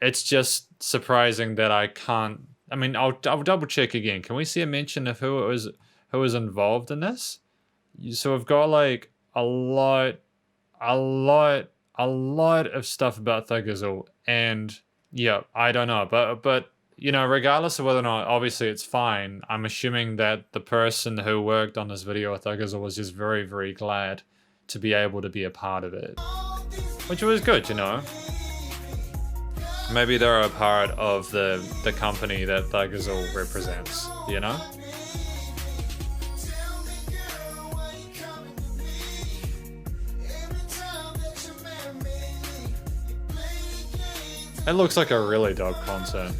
It's just surprising that I can't. I mean, I'll double check again. Can we see a mention of who was involved in this? So we've got like a lot of stuff about Thuggizzle, and yeah, I don't know, but you know, regardless of whether or not, obviously it's fine. I'm assuming that the person who worked on this video with Thuggizzle was just very, very glad to be able to be a part of it, which was good, you know. Maybe they're a part of the company that Thuggizzle represents, you know. It looks like a really dope concert.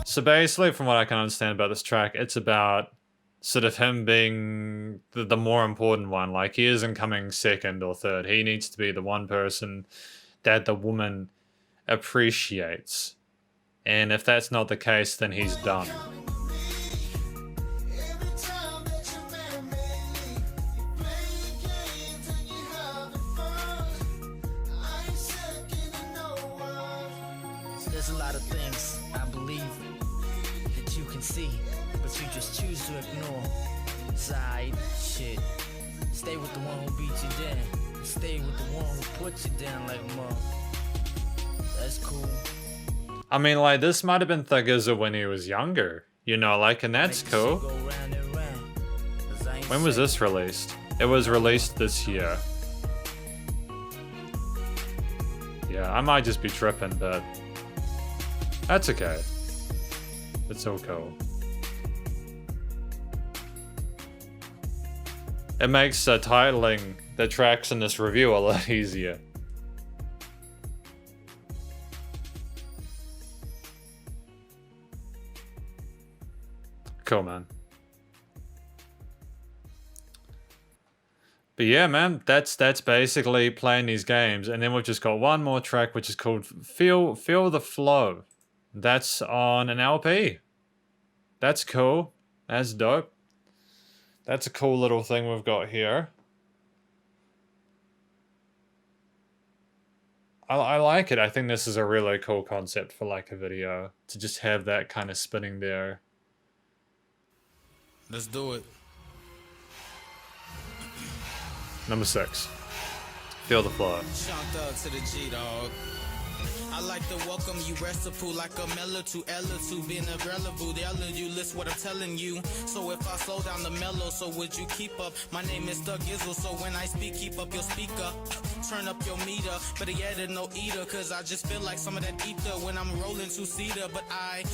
So basically, from what I can understand about this track, it's about sort of him being the more important one. Like, he isn't coming second or third. He needs to be the one person that the woman appreciates. And if that's not the case, then he's done. So there's a lot of things I believe that you can see, but you just choose to ignore. Side shit. Stay with the one who beat you down. Stay with the one who put you down like a mom. That's cool. I mean, like, this might have been Thuggizzle when he was younger, you know, like, and that's cool. When was this released? It was released this year. Yeah, I might just be tripping, but that's okay. It's all cool. It makes titling the tracks in this review a lot easier. Cool, man. But yeah, man, that's basically playing these games, and then we've just got one more track which is called Feel the Flow. That's on an LP. That's cool. That's dope. That's a cool little thing we've got here. I like it. I think this is a really cool concept for like a video, to just have that kind of spinning there. Let's do it. Number 6. Feel the Flow. Chunked up to the G, dog. I like to welcome you, recipe like a mellow to Ella to being available. Telling you, list what I'm telling you. So if I slow down the mellow, so would you keep up? My name is Thuggizzle, so when I speak, keep up your speaker. Turn up your meter, but yeah, there's no eater, cause I just feel like some of that ether when I'm rolling two-seater. But I'm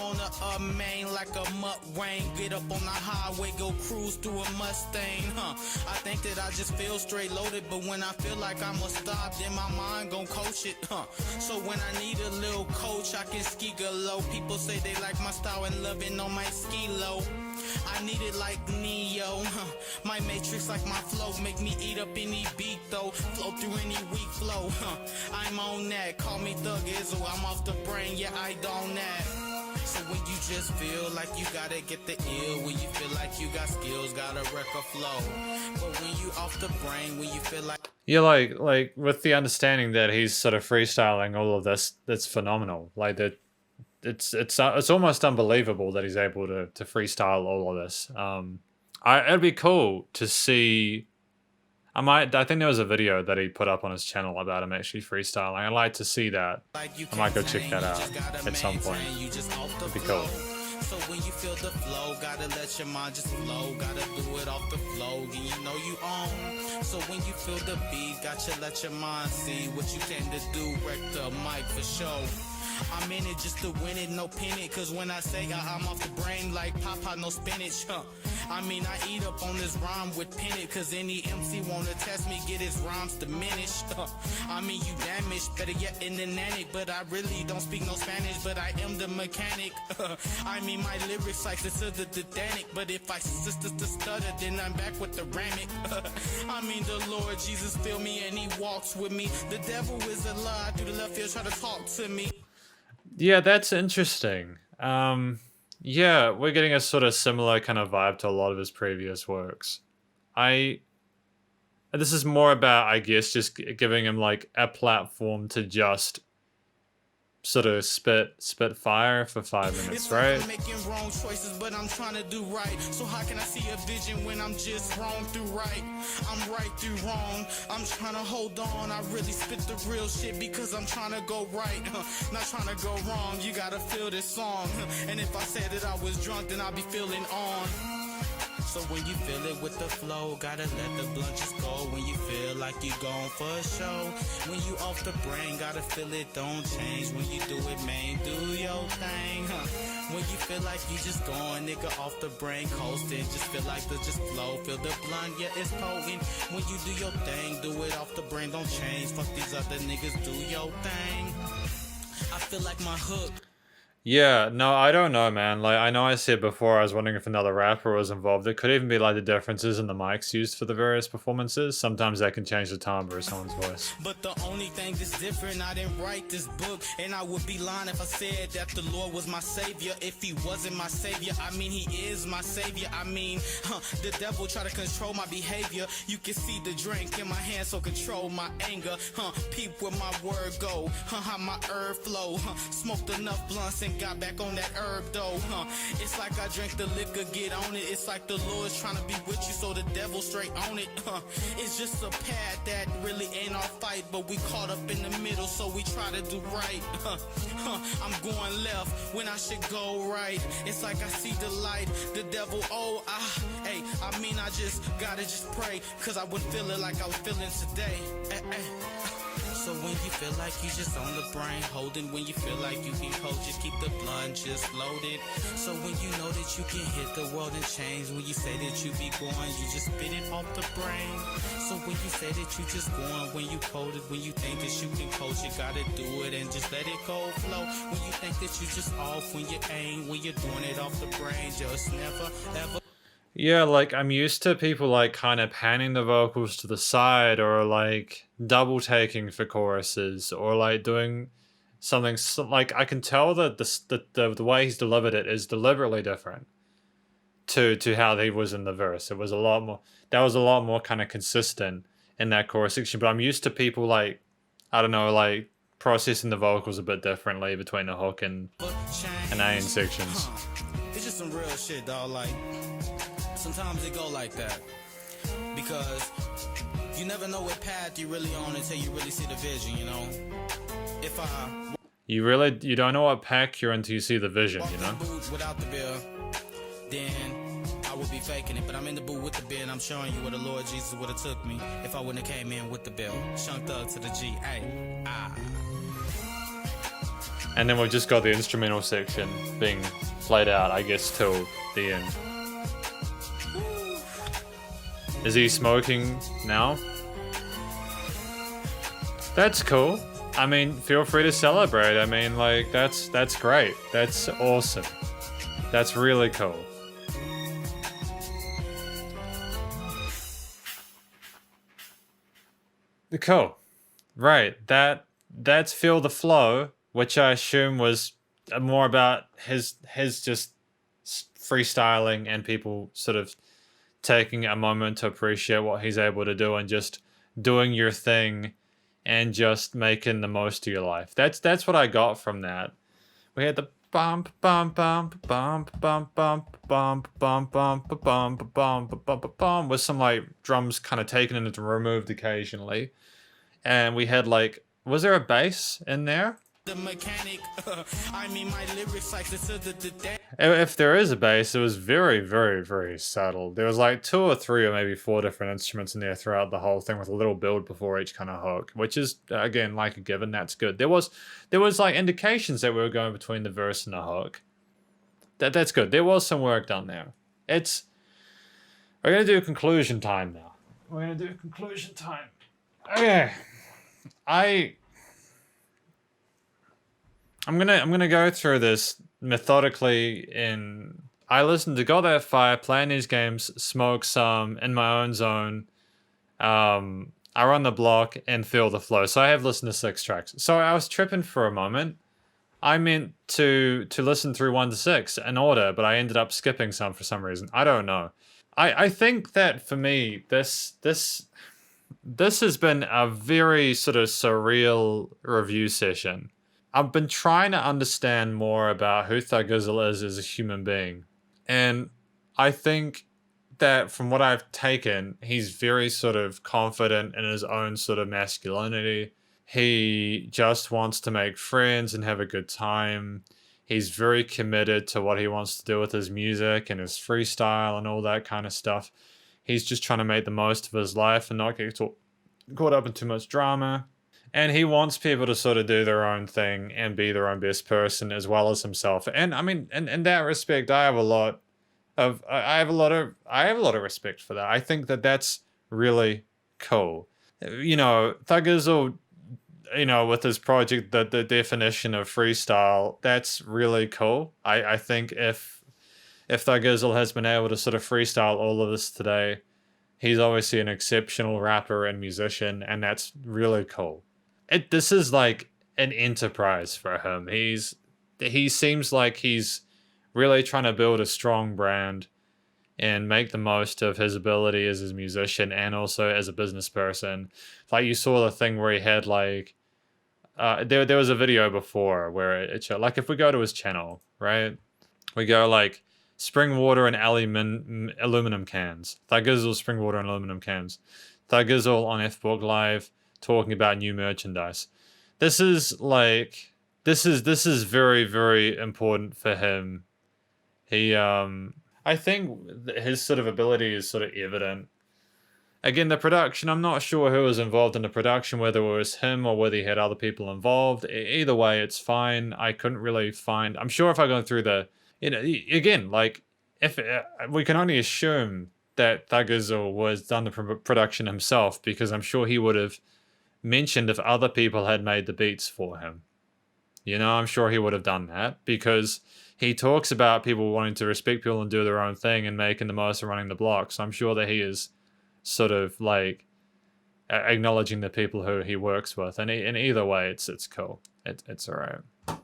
on a main like a mutt rain. Get up on the highway, go cruise through a Mustang, I think that I just feel straight loaded, but when I feel like I'ma stop, then my mind gon' coach it, So when I need a little coach, I can ski low. People say they like my style and loving on my ski low. I need it like Neo, my matrix like my flow, make me eat up any beat though, flow through any weak flow, I'm on that, call me Thuggizzle, I'm off the brain, yeah I don't that. So when you just feel like you gotta get the ill, when you feel like you got skills, gotta wreck a flow, but when you off the brain, when you feel like Yeah, like with the understanding that he's sort of freestyling all of this, that's phenomenal. Like that, it's almost unbelievable that he's able to freestyle all of this. It'd be cool to see. I think there was a video that he put up on his channel about him actually freestyling. I'd like to see that. I might go check that out at some point. It'd be cool. So when you feel the flow, gotta let your mind just flow, gotta do it off the flow, and you know you own. So when you feel the beat, gotta let your mind see what you came to do, wreck the mic for show. I'm in it just to win it, no pin it, cause when I say I'm off the brain like Papa, no spinach, I mean I eat up on this rhyme with pin it, cause any MC wanna test me, get his rhymes diminished, I mean you damaged, better yet in the nanic, but I really don't speak no Spanish, but I am the mechanic, I mean my lyrics like this is the Titanic, but if I stutter, then I'm back with the ramic, I mean the Lord Jesus feel me and he walks with me, the devil is a lie, through the left ear try to talk to me. Yeah, that's interesting. Yeah, we're getting a sort of similar kind of vibe to a lot of his previous works. This is more about, I guess, just giving him like a platform to just sort of spit fire for 5 minutes, It's right? like I'm making wrong choices, but I'm trying to do right. So how can I see a vision when I'm just wrong through right? I'm right through wrong. I'm trying to hold on. I really spit the real shit because I'm trying to go right, not trying to go wrong. You gotta feel this song, and if I said that I was drunk, then I'll be feeling on. So when you feel it with the flow, gotta let the blunt just go. When you feel like you going for a show, when you off the brain, gotta feel it, don't change. When you do it, man, do your thing, When you feel like you just going, nigga, off the brain, coasting, just feel like the just flow, feel the blunt, yeah, it's potent. When you do your thing, do it off the brain, don't change. Fuck these other niggas, do your thing. I feel like my hook. Yeah, no, I don't know, man. Like, I know I said before, I was wondering if another rapper was involved. It could even be like the differences in the mics used for the various performances. Sometimes that can change the timbre of someone's voice. But the only thing that's different, I didn't write this book, and I would be lying if I said that the Lord was my savior. If he wasn't my savior, I mean, he is my savior. I mean, the devil try to control my behavior. You can see the drink in my hand, so control my anger. Peep where my word go, how my herb flow. Smoked enough blunts and got back on that herb though. It's like I drink the liquor, get on it. It's like the Lord's trying to be with you, so the devil straight on it. It's just a path that really ain't our fight, but we caught up in the middle, so we try to do right. I'm going left when I should go right. It's like I see the light, the devil, I mean, I just gotta just pray, cause I wouldn't feel it like I was feeling today. So when you feel like you just on the brain, holding, when you feel like you can hold, just keep the blunt just loaded. So when you know that you can hit the world and change, when you say that you be going, you just spit it off the brain. So when you say that you just going, when you coded, when you think that you can coach, you gotta do it and just let it go flow. When you think that you just off, when you aim, when you're doing it off the brain, just never ever. Yeah, like I'm used to people like kind of panning the vocals to the side or like double taking for choruses or like doing something like I can tell that the way he's delivered it is deliberately different to how he was in the verse. It was a lot more, that was a lot more kind of consistent in that chorus section, but I'm used to people like, I don't know, like processing the vocals a bit differently between the hook and A in sections. It's just some real shit, dog. Like, sometimes it go like that because you never know what path you're really on until you really see the vision, you know. If I You don't know what pack you're until you see the vision, you know. Without the bill, then I would be faking it. But I'm in the booth with the bill, and I'm showing you where the Lord Jesus would have took me if I wouldn't have came in with the bill. Shunk Thug to the G, And then we've just got the instrumental section being played out, I guess, till the end. Is he smoking now? That's cool. I mean, feel free to celebrate. I mean, like, that's great. That's awesome. That's really cool. Cool. Right. That's Feel the Flow, which I assume was more about his just freestyling and people sort of taking a moment to appreciate what he's able to do and just doing your thing and just making the most of your life. That's what I got from that. We had the bump bump bump bump bump bump bump bump bump bump bump bump bump with some like drums kind of taken and removed occasionally. And we had like, was there a bass in there? the mechanic. I mean, my lyrics like the If there is a bass, it was very, very, very subtle. There was like 2 or 3 or maybe 4 different instruments in there throughout the whole thing with a little build before each kind of hook, which is, again, like a given, that's good. There was like indications that we were going between the verse and the hook. That's good. There was some work done there. We're going to do conclusion time now. We're going to do conclusion time. Okay. I'm gonna go through this methodically. I listen to Got That Fire, playing these games, smoke some in my own zone. I run the block and feel the flow. So I have listened to 6 tracks. So I was tripping for a moment. I meant to listen through 1 to 6 in order, but I ended up skipping some for some reason. I don't know. I think that for me, this has been a very sort of surreal review session. I've been trying to understand more about who Thuggizzle is as a human being. And I think that from what I've taken, he's very sort of confident in his own sort of masculinity. He just wants to make friends and have a good time. He's very committed to what he wants to do with his music and his freestyle and all that kind of stuff. He's just trying to make the most of his life and not get caught up in too much drama. And he wants people to sort of do their own thing and be their own best person as well as himself. And I mean, in that respect, I have a lot of respect for that. I think that that's really cool. You know, Thuggizzle you know, with his project, the definition of freestyle, that's really cool. I think if Thuggizzle has been able to sort of freestyle all of this today, he's obviously an exceptional rapper and musician, and that's really cool. This is like an enterprise for him. He seems like he's really trying to build a strong brand and make the most of his ability as a musician and also as a business person. Like you saw the thing where he had like there was a video before where it showed, like, if we go to his channel, right? We go like spring water and aluminum cans. Thuggizzle spring water and aluminum cans. Thuggizzle on F-Book Live talking about new merchandise. This is very, very important for him. He I think his sort of ability is sort of evident. Again, the production, I'm not sure who was involved in the production, whether it was him or whether he had other people involved. Either way, it's fine. I couldn't really find... I'm sure if I go through the... You know, again, like, if we can only assume that Thuggizzle was done the production himself, because I'm sure he would have mentioned if other people had made the beats for him. You know, I'm sure he would have done that, because he talks about people wanting to respect people and do their own thing and making the most of running the block. So I'm sure that he is sort of like acknowledging the people who he works with. And in either way, it's cool. It's all right.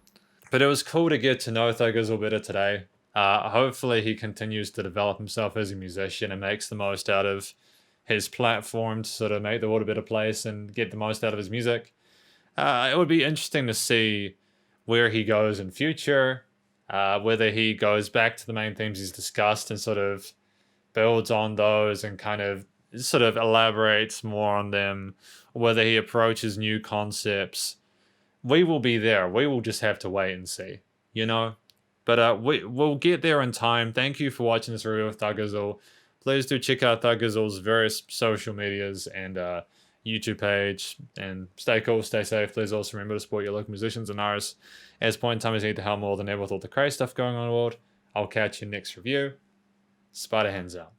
But it was cool to get to know Thuggizzle better today. Hopefully he continues to develop himself as a musician and makes the most out of his platform to sort of make the world a better place and get the most out of his music. It would be interesting to see where he goes in future, whether he goes back to the main themes he's discussed and sort of builds on those and kind of sort of elaborates more on them, or whether he approaches new concepts. We will be there. We will just have to wait and see, you know? But we'll get there in time. Thank you for watching this review of Thuggizzle. Please do check out Thuggizzle's various social medias and YouTube page. And stay cool, stay safe. Please also remember to support your local musicians and artists. As point in time is need to help more than ever with all the crazy stuff going on in the world. I'll catch you next review. Spider hands out.